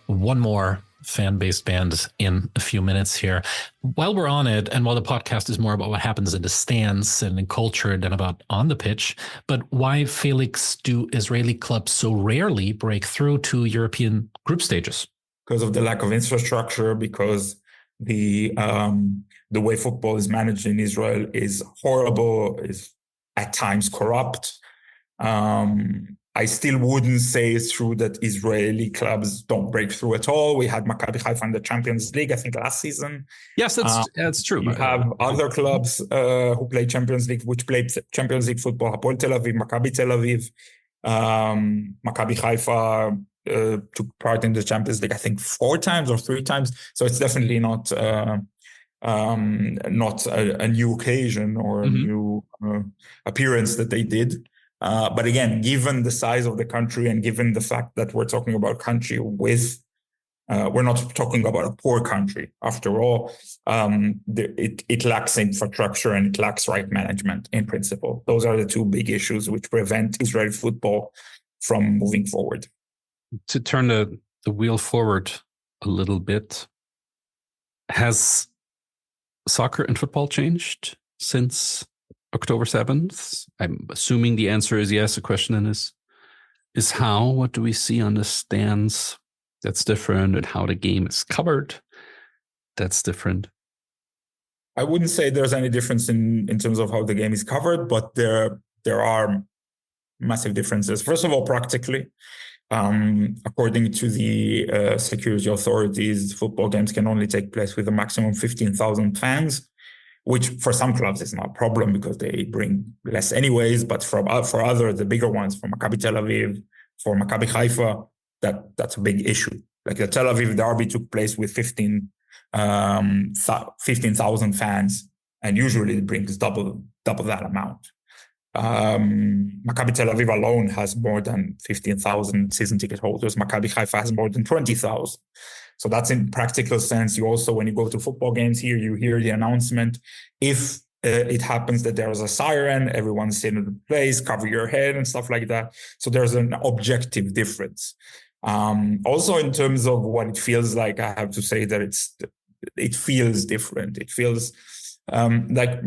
One more fan-based band in a few minutes here. While we're on it, and while the podcast is more about what happens in the stands and in culture than about on the pitch, but why, Felix, do Israeli clubs so rarely break through to European group stages? Because of the lack of infrastructure, because the way football is managed in Israel is horrible, is at times corrupt. I still wouldn't say it's true that Israeli clubs don't break through at all. We had Maccabi Haifa in the Champions League, I think, last season. Yes, that's true. You have other clubs who play Champions League, which play Champions League football. Hapoel Tel Aviv, Maccabi Tel Aviv, Maccabi Haifa took part in the Champions League, I think 4 times or 3 times. So it's definitely not a new occasion or a new appearance that they did. But again, given the size of the country and given the fact that we're talking about a country with, we're not talking about a poor country. After all, it lacks infrastructure and it lacks right management in principle. Those are the 2 big issues which prevent Israeli football from moving forward. To turn the wheel forward a little bit, has soccer and football changed since October 7th? I'm assuming the answer is yes. The question then is how? What do we see on the stands that's different, and how the game is covered that's different? I wouldn't say there's any difference in terms of how the game is covered, but there are massive differences. First of all, practically, according to the security authorities, football games can only take place with a maximum of 15,000 fans, which for some clubs is not a problem because they bring less anyways. But for other, the bigger ones, for Maccabi Tel Aviv, for Maccabi Haifa, that's a big issue. Like the Tel Aviv derby took place with 15,000 fans, and usually it brings double that amount. Maccabi Tel Aviv alone has more than 15,000 season ticket holders. Maccabi Haifa has more than 20,000. So that's in practical sense. You also, when you go to football games here, you hear the announcement. If it happens that there is a siren, everyone's in the place, cover your head and stuff like that. So there's an objective difference. Also, in terms of what it feels like, I have to say that it feels different. It feels like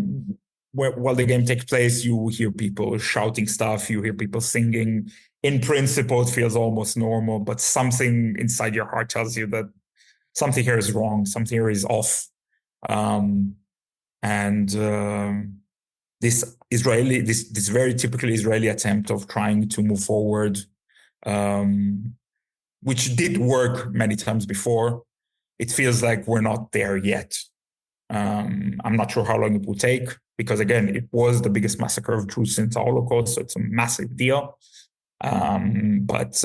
while the game takes place, you hear people shouting stuff, you hear people singing. In principle, it feels almost normal, but something inside your heart tells you that something here is wrong, something here is off. This very typical Israeli attempt of trying to move forward, which did work many times before, it feels like we're not there yet. I'm not sure how long it will take, because again, it was the biggest massacre of Jews since the Holocaust, so it's a massive deal. But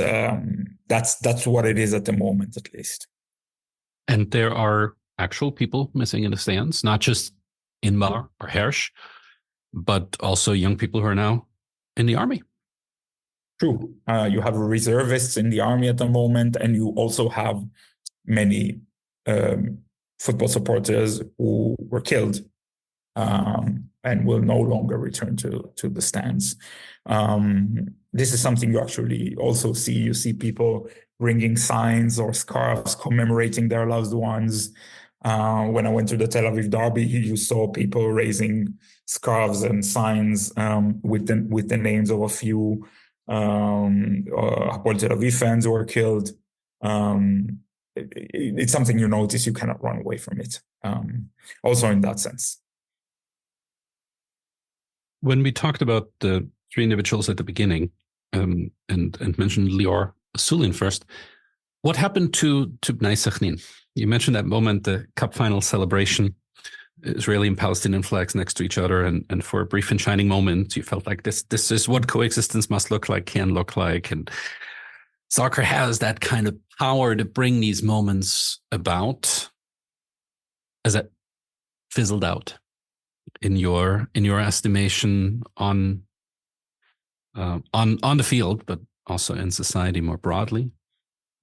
that's what it is at the moment, at least. And there are actual people missing in the stands, not just Inbar or Hersh, but also young people who are now in the army. True. You have reservists in the army at the moment, and you also have many football supporters who were killed and will no longer return to the stands. This is something you actually also see. You see people bringing signs or scarves commemorating their loved ones. When I went to the Tel Aviv derby, you saw people raising scarves and signs with the names of a few Hapoel Tel Aviv fans who were killed. It's something you notice. You cannot run away from it. Also, in that sense. When we talked about the three individuals at the beginning, and mentioned Lior Sulin first, what happened to Bnei Sechnin? You mentioned that moment, the cup final celebration, Israeli and Palestinian flags next to each other, and for a brief and shining moment, you felt like this is what coexistence must look like, can look like, and soccer has that kind of power to bring these moments about. As that fizzled out in your estimation on the field, but also in society more broadly?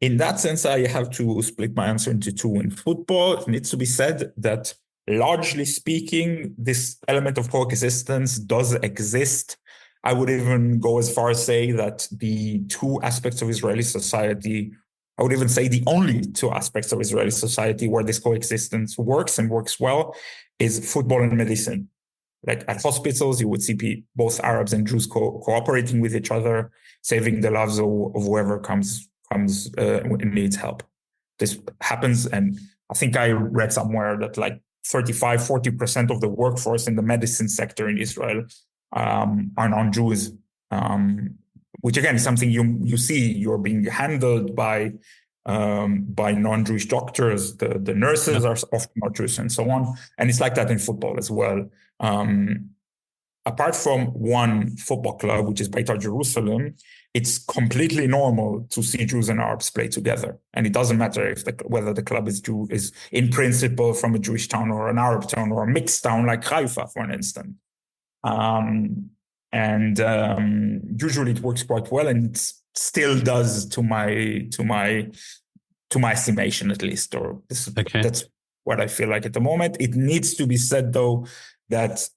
In that sense, I have to split my answer into two. In football, it needs to be said that, largely speaking, this element of coexistence does exist. I would even go as far as say that the two aspects of Israeli society, I would even say the only two aspects of Israeli society where this coexistence works and works well, is football and medicine. Like at hospitals, you would see both Arabs and Jews cooperating with each other, saving the lives of whoever comes and needs help. This happens, and I think I read somewhere that like 35-40% of the workforce in the medicine sector in Israel are non-Jews, which again is something you see. You're being handled by non-Jewish doctors. The nurses are often not Jewish, and so on. And it's like that in football as well. Apart from one football club, which is Beitar Jerusalem, it's completely normal to see Jews and Arabs play together. And it doesn't matter whether the club is in principle from a Jewish town or an Arab town or a mixed town like Haifa, for an instance. Usually it works quite well, and it still does to my estimation, at least. That's what I feel like at the moment. It needs to be said, though, that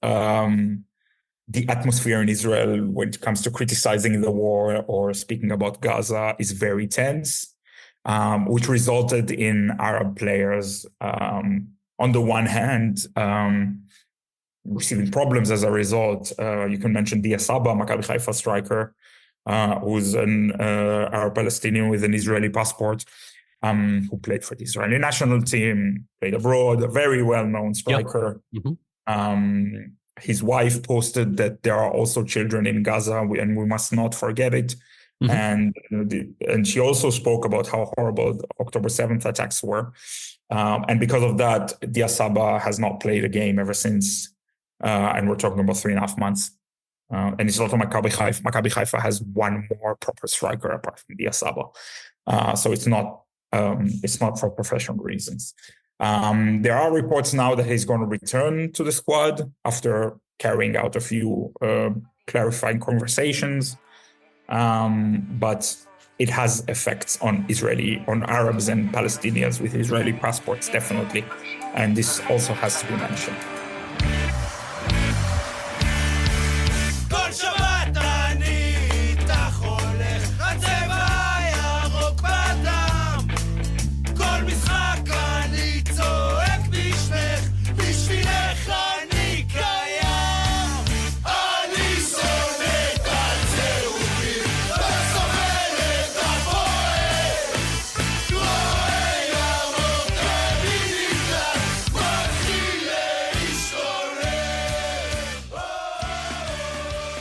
the atmosphere in Israel when it comes to criticizing the war or speaking about Gaza is very tense, which resulted in Arab players, on the one hand, receiving problems as a result. You can mention Dia Saba, Maccabi Haifa striker, who's an Arab Palestinian with an Israeli passport, who played for the Israeli national team, played abroad, a very well-known striker. Yep. Mm-hmm. His wife posted that there are also children in Gaza, and we must not forget it. Mm-hmm. And she also spoke about how horrible the October 7th attacks were. And because of that, Dia Saba has not played a game ever since. And we're talking about 3.5 months. And it's also Maccabi Haifa. Maccabi Haifa has one more proper striker apart from Dia Saba. So it's not for professional reasons. There are reports now that he's going to return to the squad after carrying out a few clarifying conversations. But it has effects on Arabs and Palestinians with Israeli passports, definitely. And this also has to be mentioned.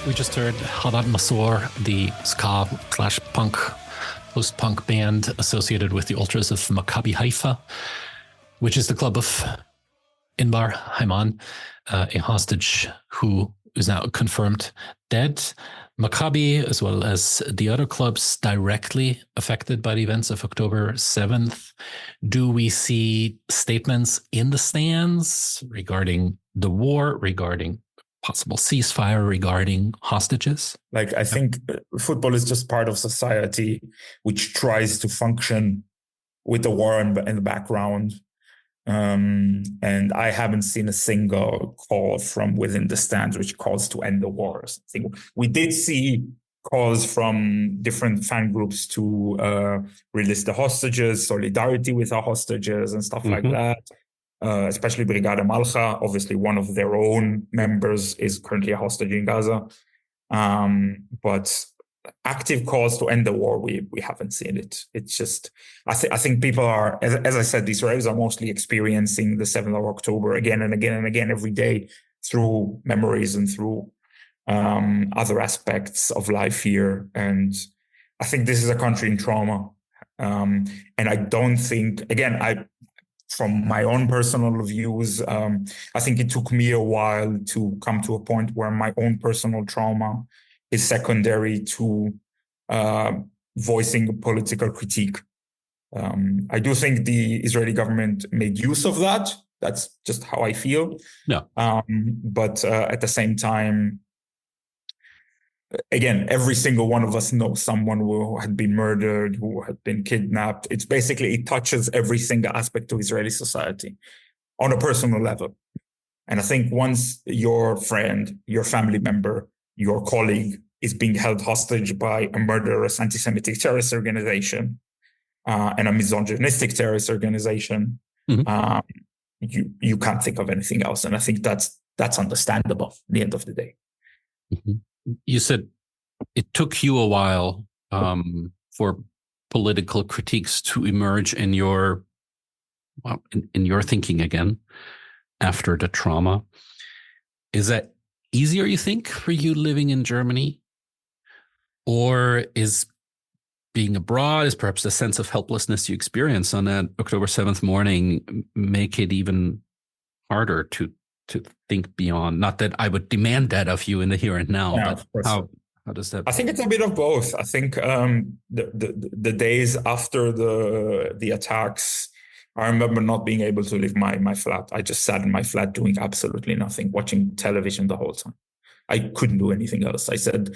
We just heard Hadad Masor, the ska/punk, post-punk band associated with the ultras of Maccabi Haifa, which is the club of Inbar Haiman, a hostage who is now confirmed dead. Maccabi, as well as the other clubs directly affected by the events of October 7th. Do we see statements in the stands regarding the war, regarding possible ceasefire, regarding hostages? Like, I think football is just part of society which tries to function with the war in the background. And I haven't seen a single call from within the stands which calls to end the war or something. We did see calls from different fan groups to release the hostages, solidarity with our hostages and stuff like that. Especially Brigada Malcha. Obviously, one of their own members is currently a hostage in Gaza. But active calls to end the war, we haven't seen it. It's just, I think people are, as I said, the Israelis are mostly experiencing the 7th of October again and again and again every day through memories and through other aspects of life here. And I think this is a country in trauma. And I don't think, again, from my own personal views, I think it took me a while to come to a point where my own personal trauma is secondary to voicing political critique. I do think the Israeli government made use of that. That's just how I feel. Yeah. But at the same time, again, every single one of us knows someone who had been murdered, who had been kidnapped. It's basically, it touches every single aspect of Israeli society on a personal level. And I think once your friend, your family member, your colleague is being held hostage by a murderous anti-Semitic terrorist organization and a misogynistic terrorist organization, you can't think of anything else. And I think that's understandable at the end of the day. You said it took you a while for political critiques to emerge in your thinking again after the trauma. Is that easier, you think, for you living in Germany? Or is being abroad, is perhaps the sense of helplessness you experience on that October 7th morning make it even harder to think beyond? Not that I would demand that of you in the here and now, but how does that? I think it's a bit of both. I think the days after the attacks, I remember not being able to leave my flat. I just sat in my flat doing absolutely nothing, watching television the whole time. I couldn't do anything else. I said,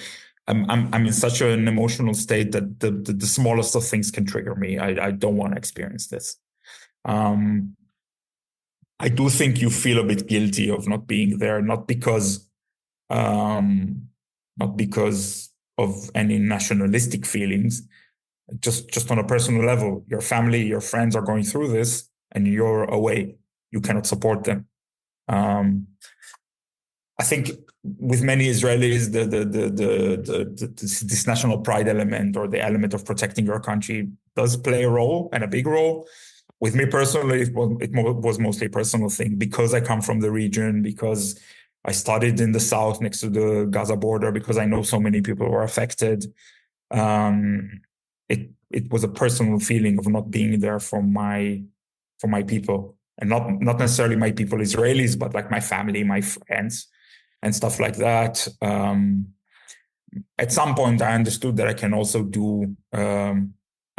I'm in such an emotional state that the smallest of things can trigger me. I don't want to experience this. I do think you feel a bit guilty of not being there, not because of any nationalistic feelings, just on a personal level. Your family, your friends are going through this, and you're away. You cannot support them. I think with many Israelis, this national pride element, or the element of protecting your country, does play a role, and a big role. With me personally, it was mostly a personal thing, because I come from the region, because I studied in the south next to the Gaza border, because I know so many people who are affected. It was a personal feeling of not being there for my people, and not necessarily my people Israelis, but like my family, my friends, and stuff like that. At some point, I understood that I can also do.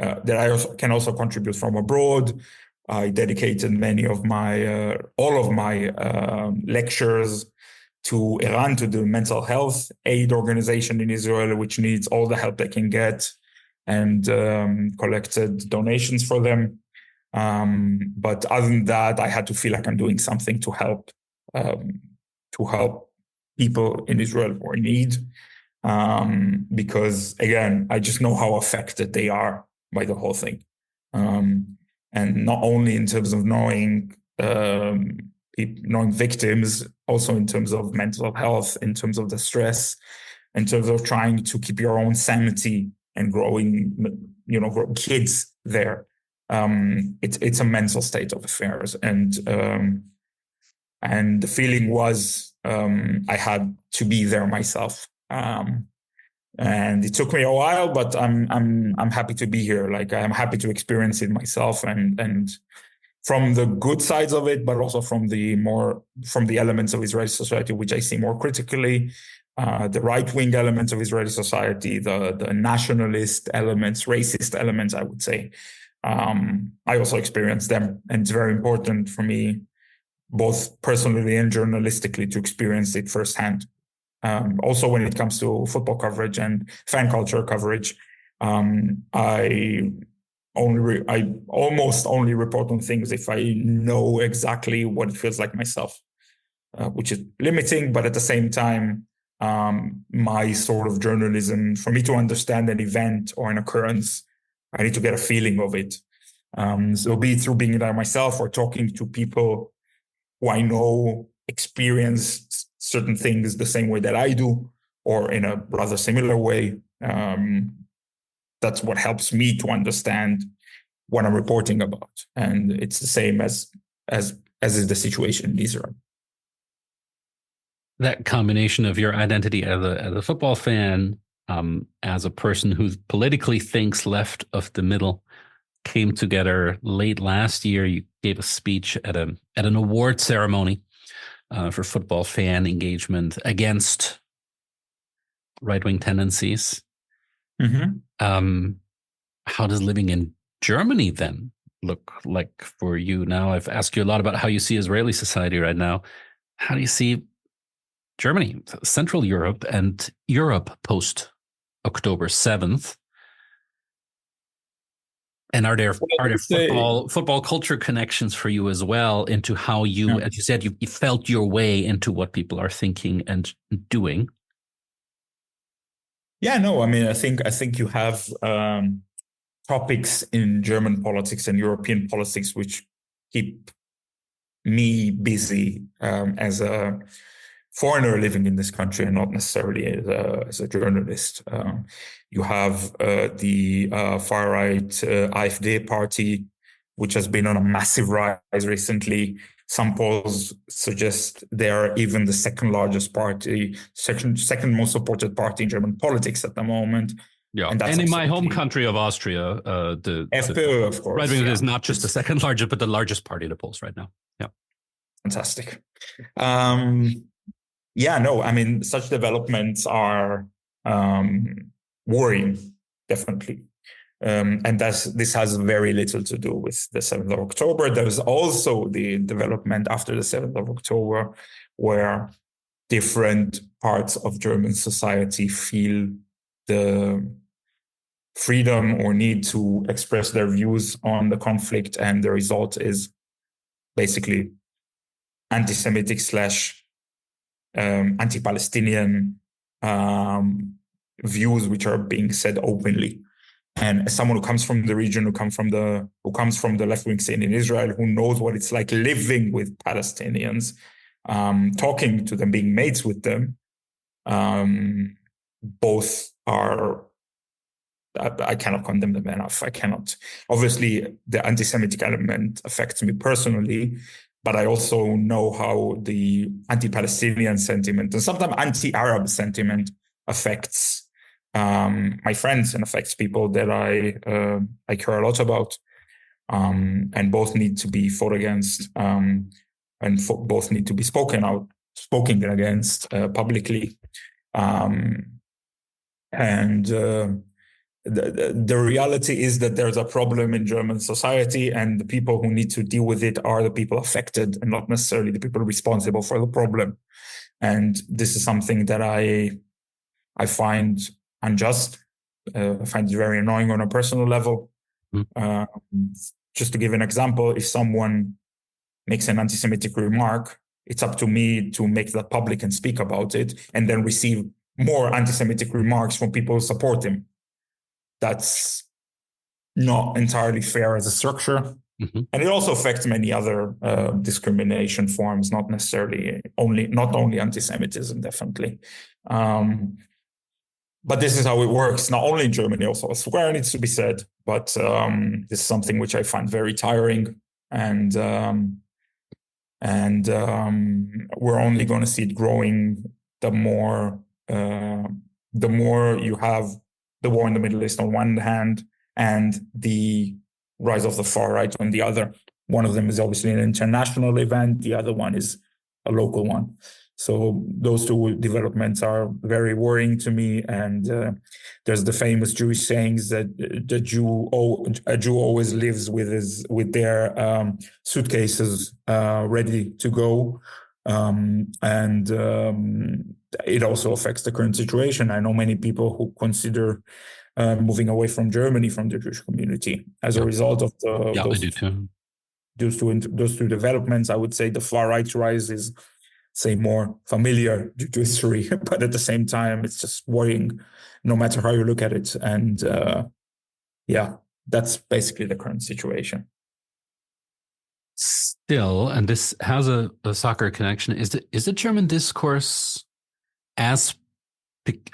That I can also contribute from abroad. I dedicated all of my lectures to Iran, to the mental health aid organization in Israel, which needs all the help they can get, and collected donations for them. But other than that, I had to feel like I'm doing something to help people in Israel who are in need. Because again, I just know how affected they are by the whole thing. And not only in terms of knowing victims, also in terms of mental health, in terms of the stress, in terms of trying to keep your own sanity and growing kids there. It's a mental state of affairs. And the feeling was I had to be there myself. And it took me a while, but I'm happy to be here. Like, I'm happy to experience it myself, and from the good sides of it, but also from the elements of Israeli society which I see more critically, the right-wing elements of Israeli society, the nationalist elements, racist elements, I would say. I also experience them, and it's very important for me, both personally and journalistically, to experience it firsthand. Also, when it comes to football coverage and fan culture coverage, I almost only report on things if I know exactly what it feels like myself, which is limiting, but at the same time, my sort of journalism, for me to understand an event or an occurrence, I need to get a feeling of it. So be it through being there myself or talking to people who I know experience certain things the same way that I do, or in a rather similar way. That's what helps me to understand what I'm reporting about. And it's the same as is the situation in Israel. That combination of your identity as a football fan, as a person who politically thinks left of the middle, came together late last year. You gave a speech at an award ceremony for football fan engagement against right-wing tendencies. Mm-hmm. How does living in Germany then look like for you now? I've asked you a lot about how you see Israeli society right now. How do you see Germany, Central Europe, and Europe post October 7th? And are there football culture connections for you as well into how you, as you said, you felt your way into what people are thinking and doing? Yeah, no, I mean, I think you have topics in German politics and European politics which keep me busy as a foreigner living in this country and not necessarily as a journalist. You have the far-right AfD party, which has been on a massive rise recently. Some polls suggest they are even the second largest party, second most supported party in German politics at the moment. Yeah, and in my home country of Austria, the FPÖ, of course, right wing is not just the second largest, but the largest party in the polls right now. Yeah, fantastic. Yeah, no, I mean, such developments are worrying, definitely. And this has very little to do with the 7th of October. There's also the development after the 7th of October, where different parts of German society feel the freedom or need to express their views on the conflict. And the result is basically anti-Semitic / anti-Palestinian views, which are being said openly. And as someone who comes from the region, who comes from the left-wing scene in Israel, who knows what it's like living with Palestinians, talking to them, being mates with them, both are. I cannot condemn them enough. I cannot. Obviously, the anti-Semitic element affects me personally, but I also know how the anti-Palestinian sentiment and sometimes anti-Arab sentiment affects my friends and affects people that I care a lot about, and both need to be fought against, and both need to be spoken against publicly, and. The reality is that there's a problem in German society, and the people who need to deal with it are the people affected and not necessarily the people responsible for the problem. And this is something that I find unjust. I find it very annoying on a personal level. Just to give an example, if someone makes an anti-Semitic remark, it's up to me to make that public and speak about it, and then receive more anti-Semitic remarks from people who support him. That's not entirely fair as a structure. Mm-hmm. And it also affects many other discrimination forms, not only anti-Semitism, definitely. But this is how it works, not only in Germany, also elsewhere, needs to be said. But this is something which I find very tiring. And we're only going to see it growing the more the more you have the war in the Middle East on one hand and the rise of the far right on the other. One of them is obviously an international event. The other one is a local one. So those two developments are very worrying to me. And there's the famous Jewish sayings that a Jew always lives with their suitcases ready to go. It also affects the current situation. I know many people who consider moving away from Germany, from the Jewish community, as a result of I do too. Those two developments. I would say the far right rise is, say, more familiar due to history, but at the same time, it's just worrying, no matter how you look at it. And that's basically the current situation. Still, and this has a soccer connection, is the German discourse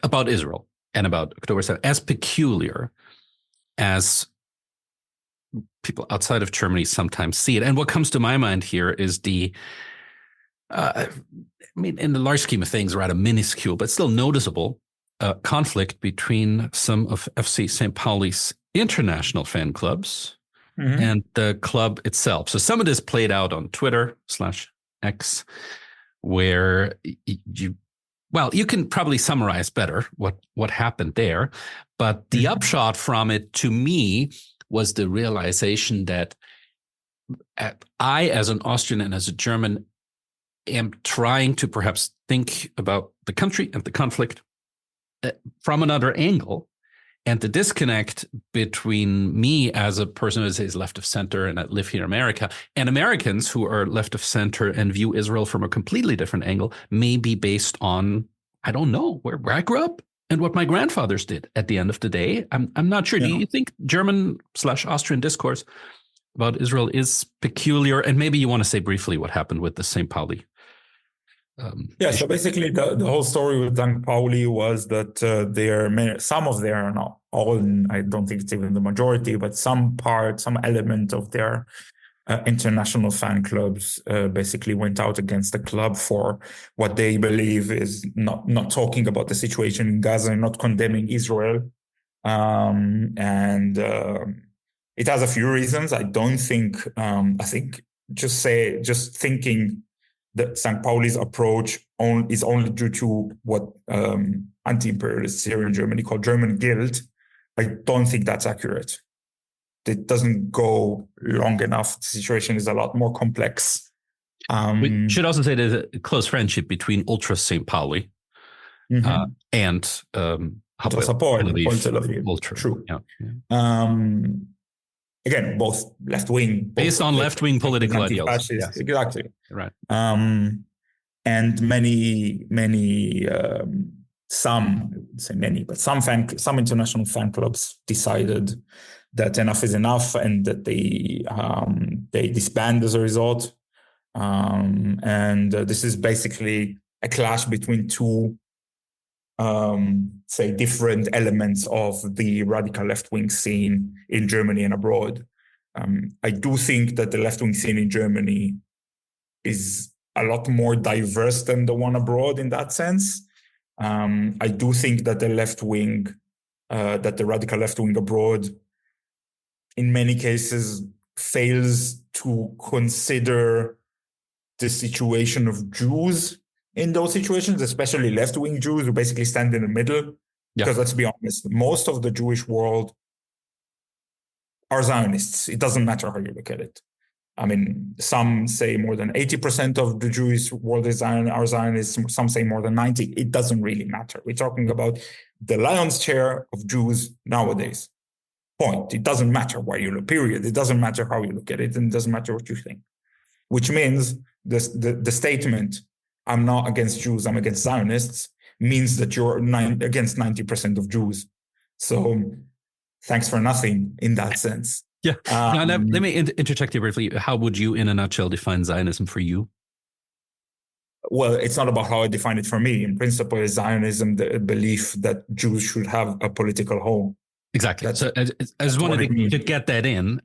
about Israel and about October 7th as peculiar as people outside of Germany sometimes see it? And what comes to my mind here is in the large scheme of things, rather minuscule, but still noticeable conflict between some of FC St. Pauli's international fan clubs and the club itself. So some of this played out on Twitter/X, where you can probably summarize better what happened there. But the upshot from it, to me, was the realization that I, as an Austrian and as a German, am trying to perhaps think about the country and the conflict from another angle. And the disconnect between me as a person who is left of center and I live here in America, and Americans who are left of center and view Israel from a completely different angle may be based on, I don't know, where I grew up and what my grandfathers did at the end of the day. I'm not sure. Yeah. Do you think German/Austrian discourse about Israel is peculiar? And maybe you want to say briefly what happened with the St. Pauli. So basically the whole story with St. Pauli was that some of their, not all, I don't think it's even the majority, but some element of their international fan clubs basically went out against the club for what they believe is not talking about the situation in Gaza and not condemning Israel. It has a few reasons. I don't think, I think just thinking that St. Pauli's approach is only due to what anti-imperialists here in Germany call German guilt. I don't think that's accurate. It doesn't go long enough. The situation is a lot more complex. We should also say there's a close friendship between Ultra St. Pauli and support Tel Aviv. Ultra. True. Yeah. Again, both left-wing. Based on left-wing political ideals. Yes. Exactly. Right. And many, some international fan clubs decided that enough is enough and that they disband as a result. This is basically a clash between two different elements of the radical left-wing scene in Germany and abroad. I do think that the left-wing scene in Germany is a lot more diverse than the one abroad in that sense. I do think that the radical left-wing abroad, in many cases, fails to consider the situation of Jews in those situations, especially left-wing Jews who basically stand in the middle. Because let's be honest, most of the Jewish world are Zionists. It doesn't matter how you look at it. I mean, some say more than 80% of the Jewish world are Zionists. Some say more than 90%. It doesn't really matter. We're talking about the lion's share of Jews nowadays. Point. It doesn't matter where you look, period. It doesn't matter how you look at it, and it doesn't matter what you think. Which means the statement, I'm not against Jews, I'm against Zionists, means that you're against 90% of Jews. So thanks for nothing in that sense. Yeah. Now, let me interject here briefly. How would you, in a nutshell, define Zionism for you? Well, it's not about how I define it for me. In principle, is Zionism the belief that Jews should have a political home. Exactly. So I just wanted to get that in.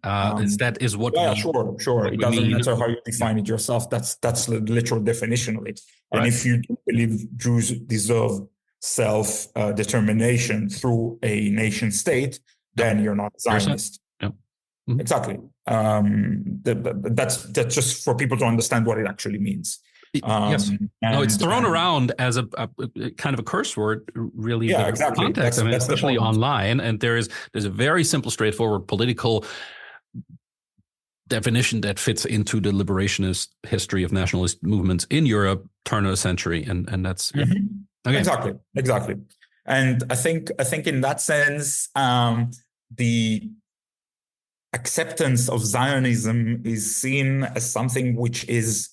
Is what? Yeah, sure. It doesn't matter how you define it yourself. That's the literal definition of it. And if you believe Jews deserve self-determination through a nation state, then you're not a Zionist. Yeah. Mm-hmm. Exactly. That's just for people to understand what it actually means. Yes. No, it's thrown around as a kind of a curse word, really. Yeah, the exactly. Context. That's especially online, and there's a very simple, straightforward political definition that fits into the liberationist history of nationalist movements in Europe, turn of the century, and that's okay. Exactly. And I think in that sense, the acceptance of Zionism is seen as something which is,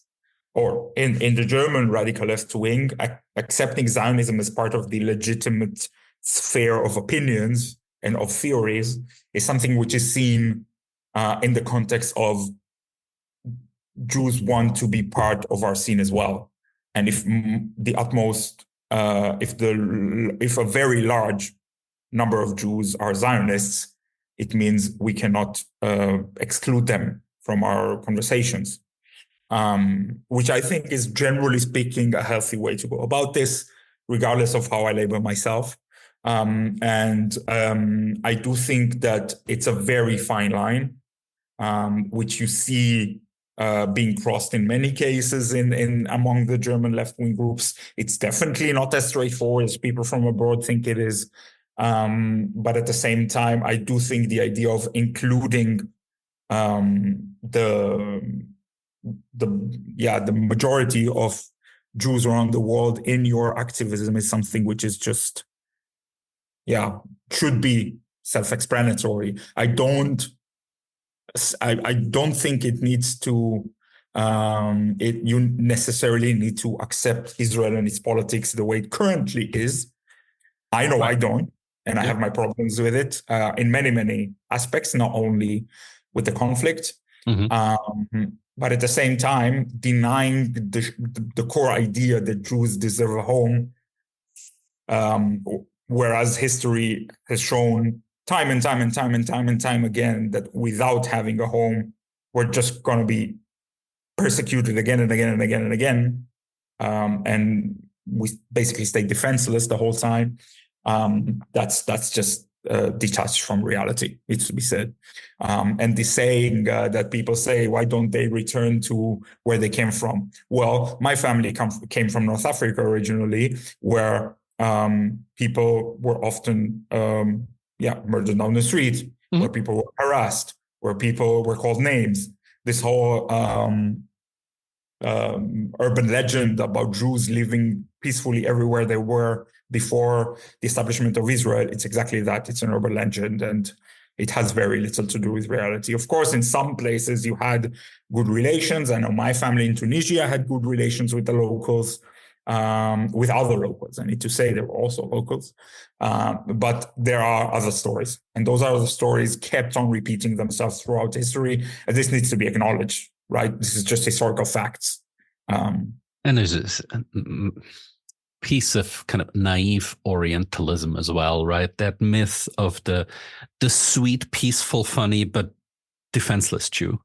or in the German radical left wing, accepting Zionism as part of the legitimate sphere of opinions and of theories is something which is seen in the context of Jews want to be part of our scene as well. And if if a very large number of Jews are Zionists, it means we cannot exclude them from our conversations, which I think is, generally speaking, a healthy way to go about this, regardless of how I label myself. I do think that it's a very fine line, which you see being crossed in many cases in among the German left-wing groups. It's definitely not as straightforward as people from abroad think it is. But at the same time, I do think the idea of including the majority of Jews around the world in your activism is something which is just, should be self-explanatory. I don't think it needs to. You necessarily need to accept Israel and its politics the way it currently is. I know I don't. And I have my problems with it in many, many aspects, not only with the conflict. But at the same time, denying the core idea that Jews deserve a home, whereas history has shown time and time again that without having a home, we're just going to be persecuted again and again and again and again. And we basically stay defenseless the whole time. That's just detached from reality, needs to be said. And the saying that people say, why don't they return to where they came from? Well, my family came from North Africa originally, where people were often murdered down the street, where people were harassed, where people were called names. This whole urban legend about Jews living peacefully everywhere they were before the establishment of Israel, it's exactly that. It's an urban legend, and it has very little to do with reality. Of course, in some places you had good relations. I know my family in Tunisia had good relations with the locals, with other locals. I need to say there were also locals. But there are other stories, and those other stories kept on repeating themselves throughout history. And this needs to be acknowledged, right? This is just historical facts. And there's this piece of kind of naive Orientalism as well, right? That myth of the sweet, peaceful, funny, but defenseless Jew.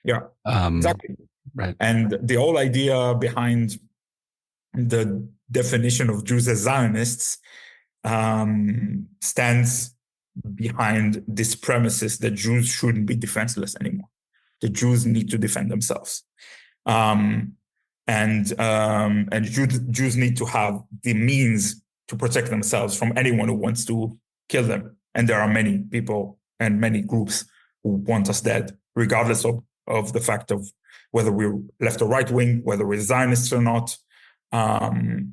Yeah, exactly. Right. And the whole idea behind the definition of Jews as Zionists stands behind this premises that Jews shouldn't be defenseless anymore. The Jews need to defend themselves. And Jews need to have the means to protect themselves from anyone who wants to kill them. And there are many people and many groups who want us dead, regardless of the fact of whether we're left or right wing, whether we're Zionists or not.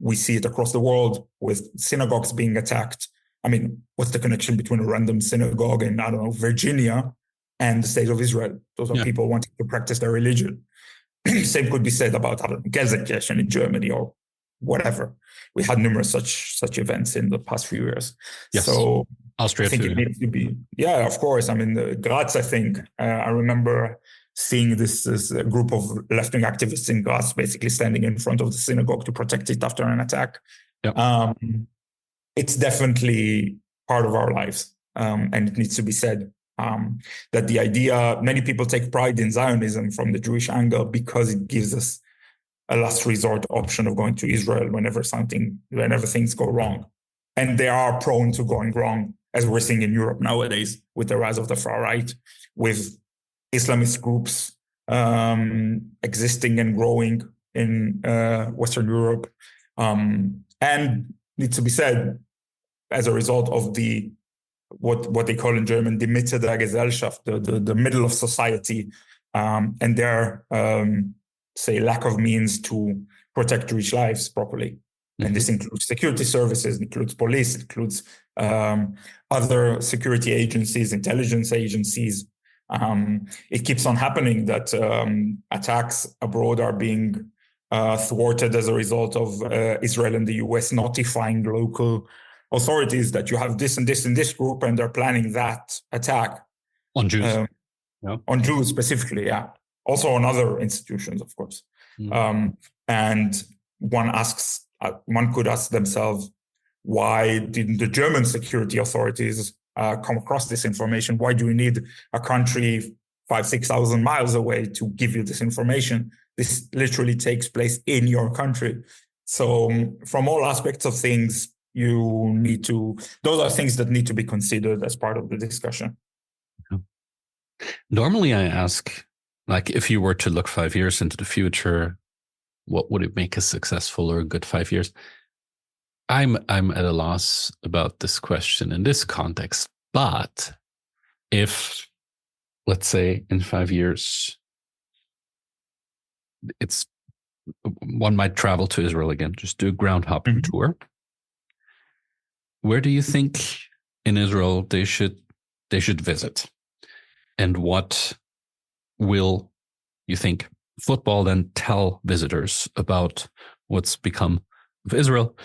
We see it across the world with synagogues being attacked. I mean, what's the connection between a random synagogue in, I don't know, Virginia and the state of Israel? Those are people wanting to practice their religion. Same could be said about, I don't know, Gelsenkirchen in Germany or whatever. We had numerous such events in the past few years. Yes. So Austria I think too. it needs to be, of course. I mean, Graz, I think, I remember seeing this group of left-wing activists in Graz basically standing in front of the synagogue to protect it after an attack. Yep. It's definitely part of our lives, and it needs to be said. That the idea, many people take pride in Zionism from the Jewish angle because it gives us a last resort option of going to Israel whenever things go wrong. And they are prone to going wrong, as we're seeing in Europe nowadays, with the rise of the far right, with Islamist groups existing and growing in Western Europe. And needs to be said, as a result of the what they call in German the Mitte der Gesellschaft, the middle of society, and their say lack of means to protect rich lives properly. Mm-hmm. And this includes security services, includes police, includes other security agencies, intelligence agencies. It keeps on happening that attacks abroad are being thwarted as a result of Israel and the US notifying local authorities that you have this and this and this group, and they're planning that attack on Jews. On Jews specifically, yeah. Also on other institutions, of course. Mm. And one could ask themselves, why didn't the German security authorities come across this information? Why do we need a country 5,000-6,000 miles away to give you this information? This literally takes place in your country. So from all aspects of things, those are things that need to be considered as part of the discussion. Normally I ask, like, if you were to look 5 years into the future, what would it make a successful or a good 5 years? I'm at a loss about this question in this context. But if, let's say, in 5 years, one might travel to Israel again, just do a ground hopping tour. Where do you think in Israel they should visit? And what will you think football then tell visitors about what's become of Israel,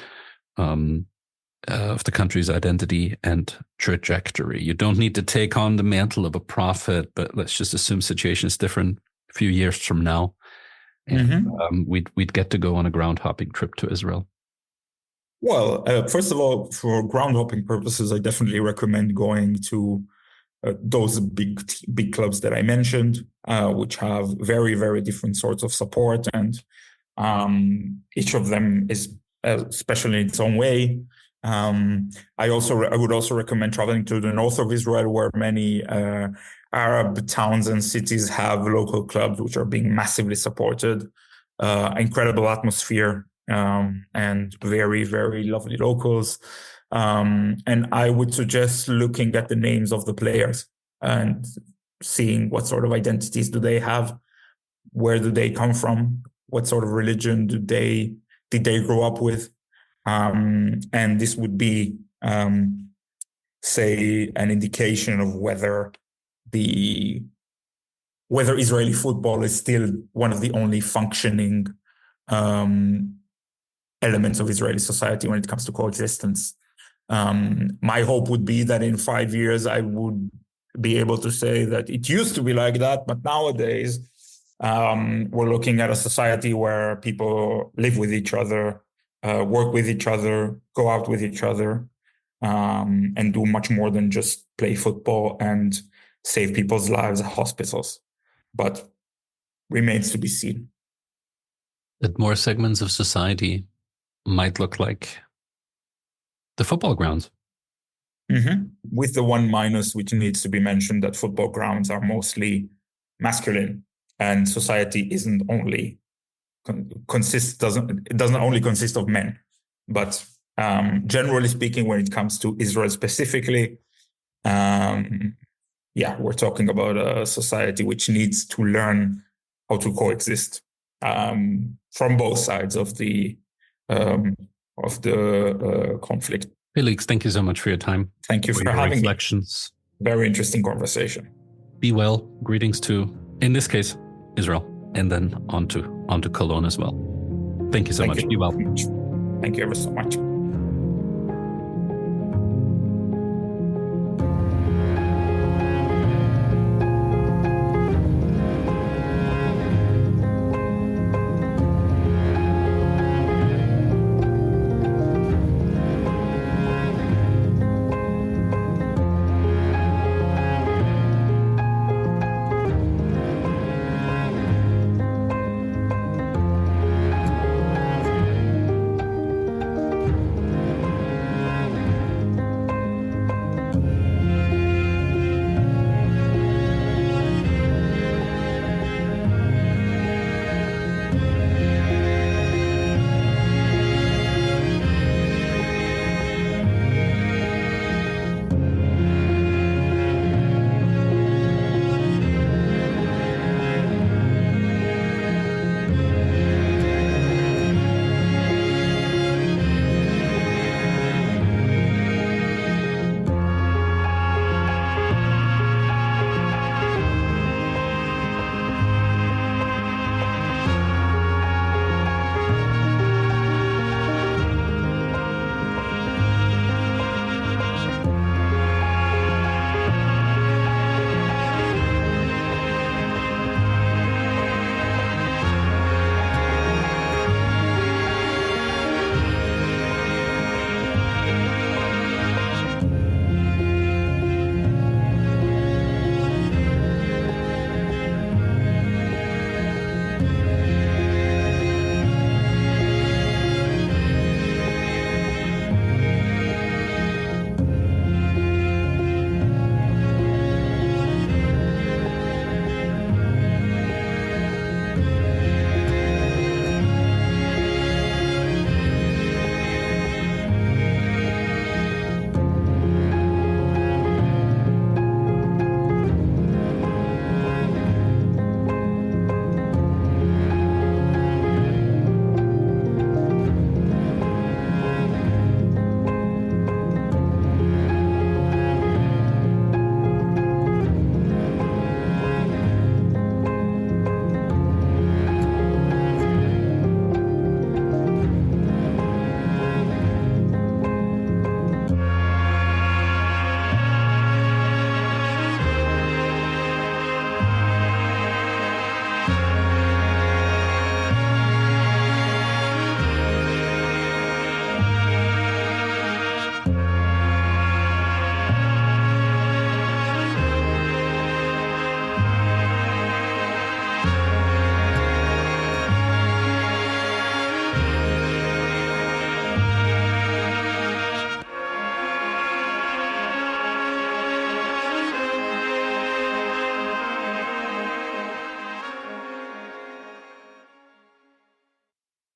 of the country's identity and trajectory? You don't need to take on the mantle of a prophet, but let's just assume situation is different a few years from now. And we'd get to go on a ground hopping trip to Israel. Well, first of all, for ground hopping purposes, I definitely recommend going to those big clubs that I mentioned, which have very, very different sorts of support, and each of them is special in its own way. I would also recommend traveling to the north of Israel, where many Arab towns and cities have local clubs which are being massively supported. Incredible atmosphere, and very, very lovely locals. And I would suggest looking at the names of the players and seeing what sort of identities do they have, where do they come from, what sort of religion did they grow up with, and this would be, say, an indication of whether Israeli football is still one of the only functioning elements of Israeli society when it comes to coexistence. My hope would be that in 5 years, I would be able to say that it used to be like that, but nowadays we're looking at a society where people live with each other, work with each other, go out with each other, and do much more than just play football and save people's lives at hospitals. But remains to be seen. That more segments of society might look like the football grounds. With the one minus, which needs to be mentioned, that football grounds are mostly masculine, and society isn't only doesn't only consist of men. But generally speaking, when it comes to Israel specifically, we're talking about a society which needs to learn how to coexist from both sides of the conflict. Felix, thank you so much for your time. Thank you for having reflections. Me. Very interesting conversation. Be well. Greetings to, in this case, Israel, and then on to Cologne as well. Thank you so much. Be well. Thank you ever so much.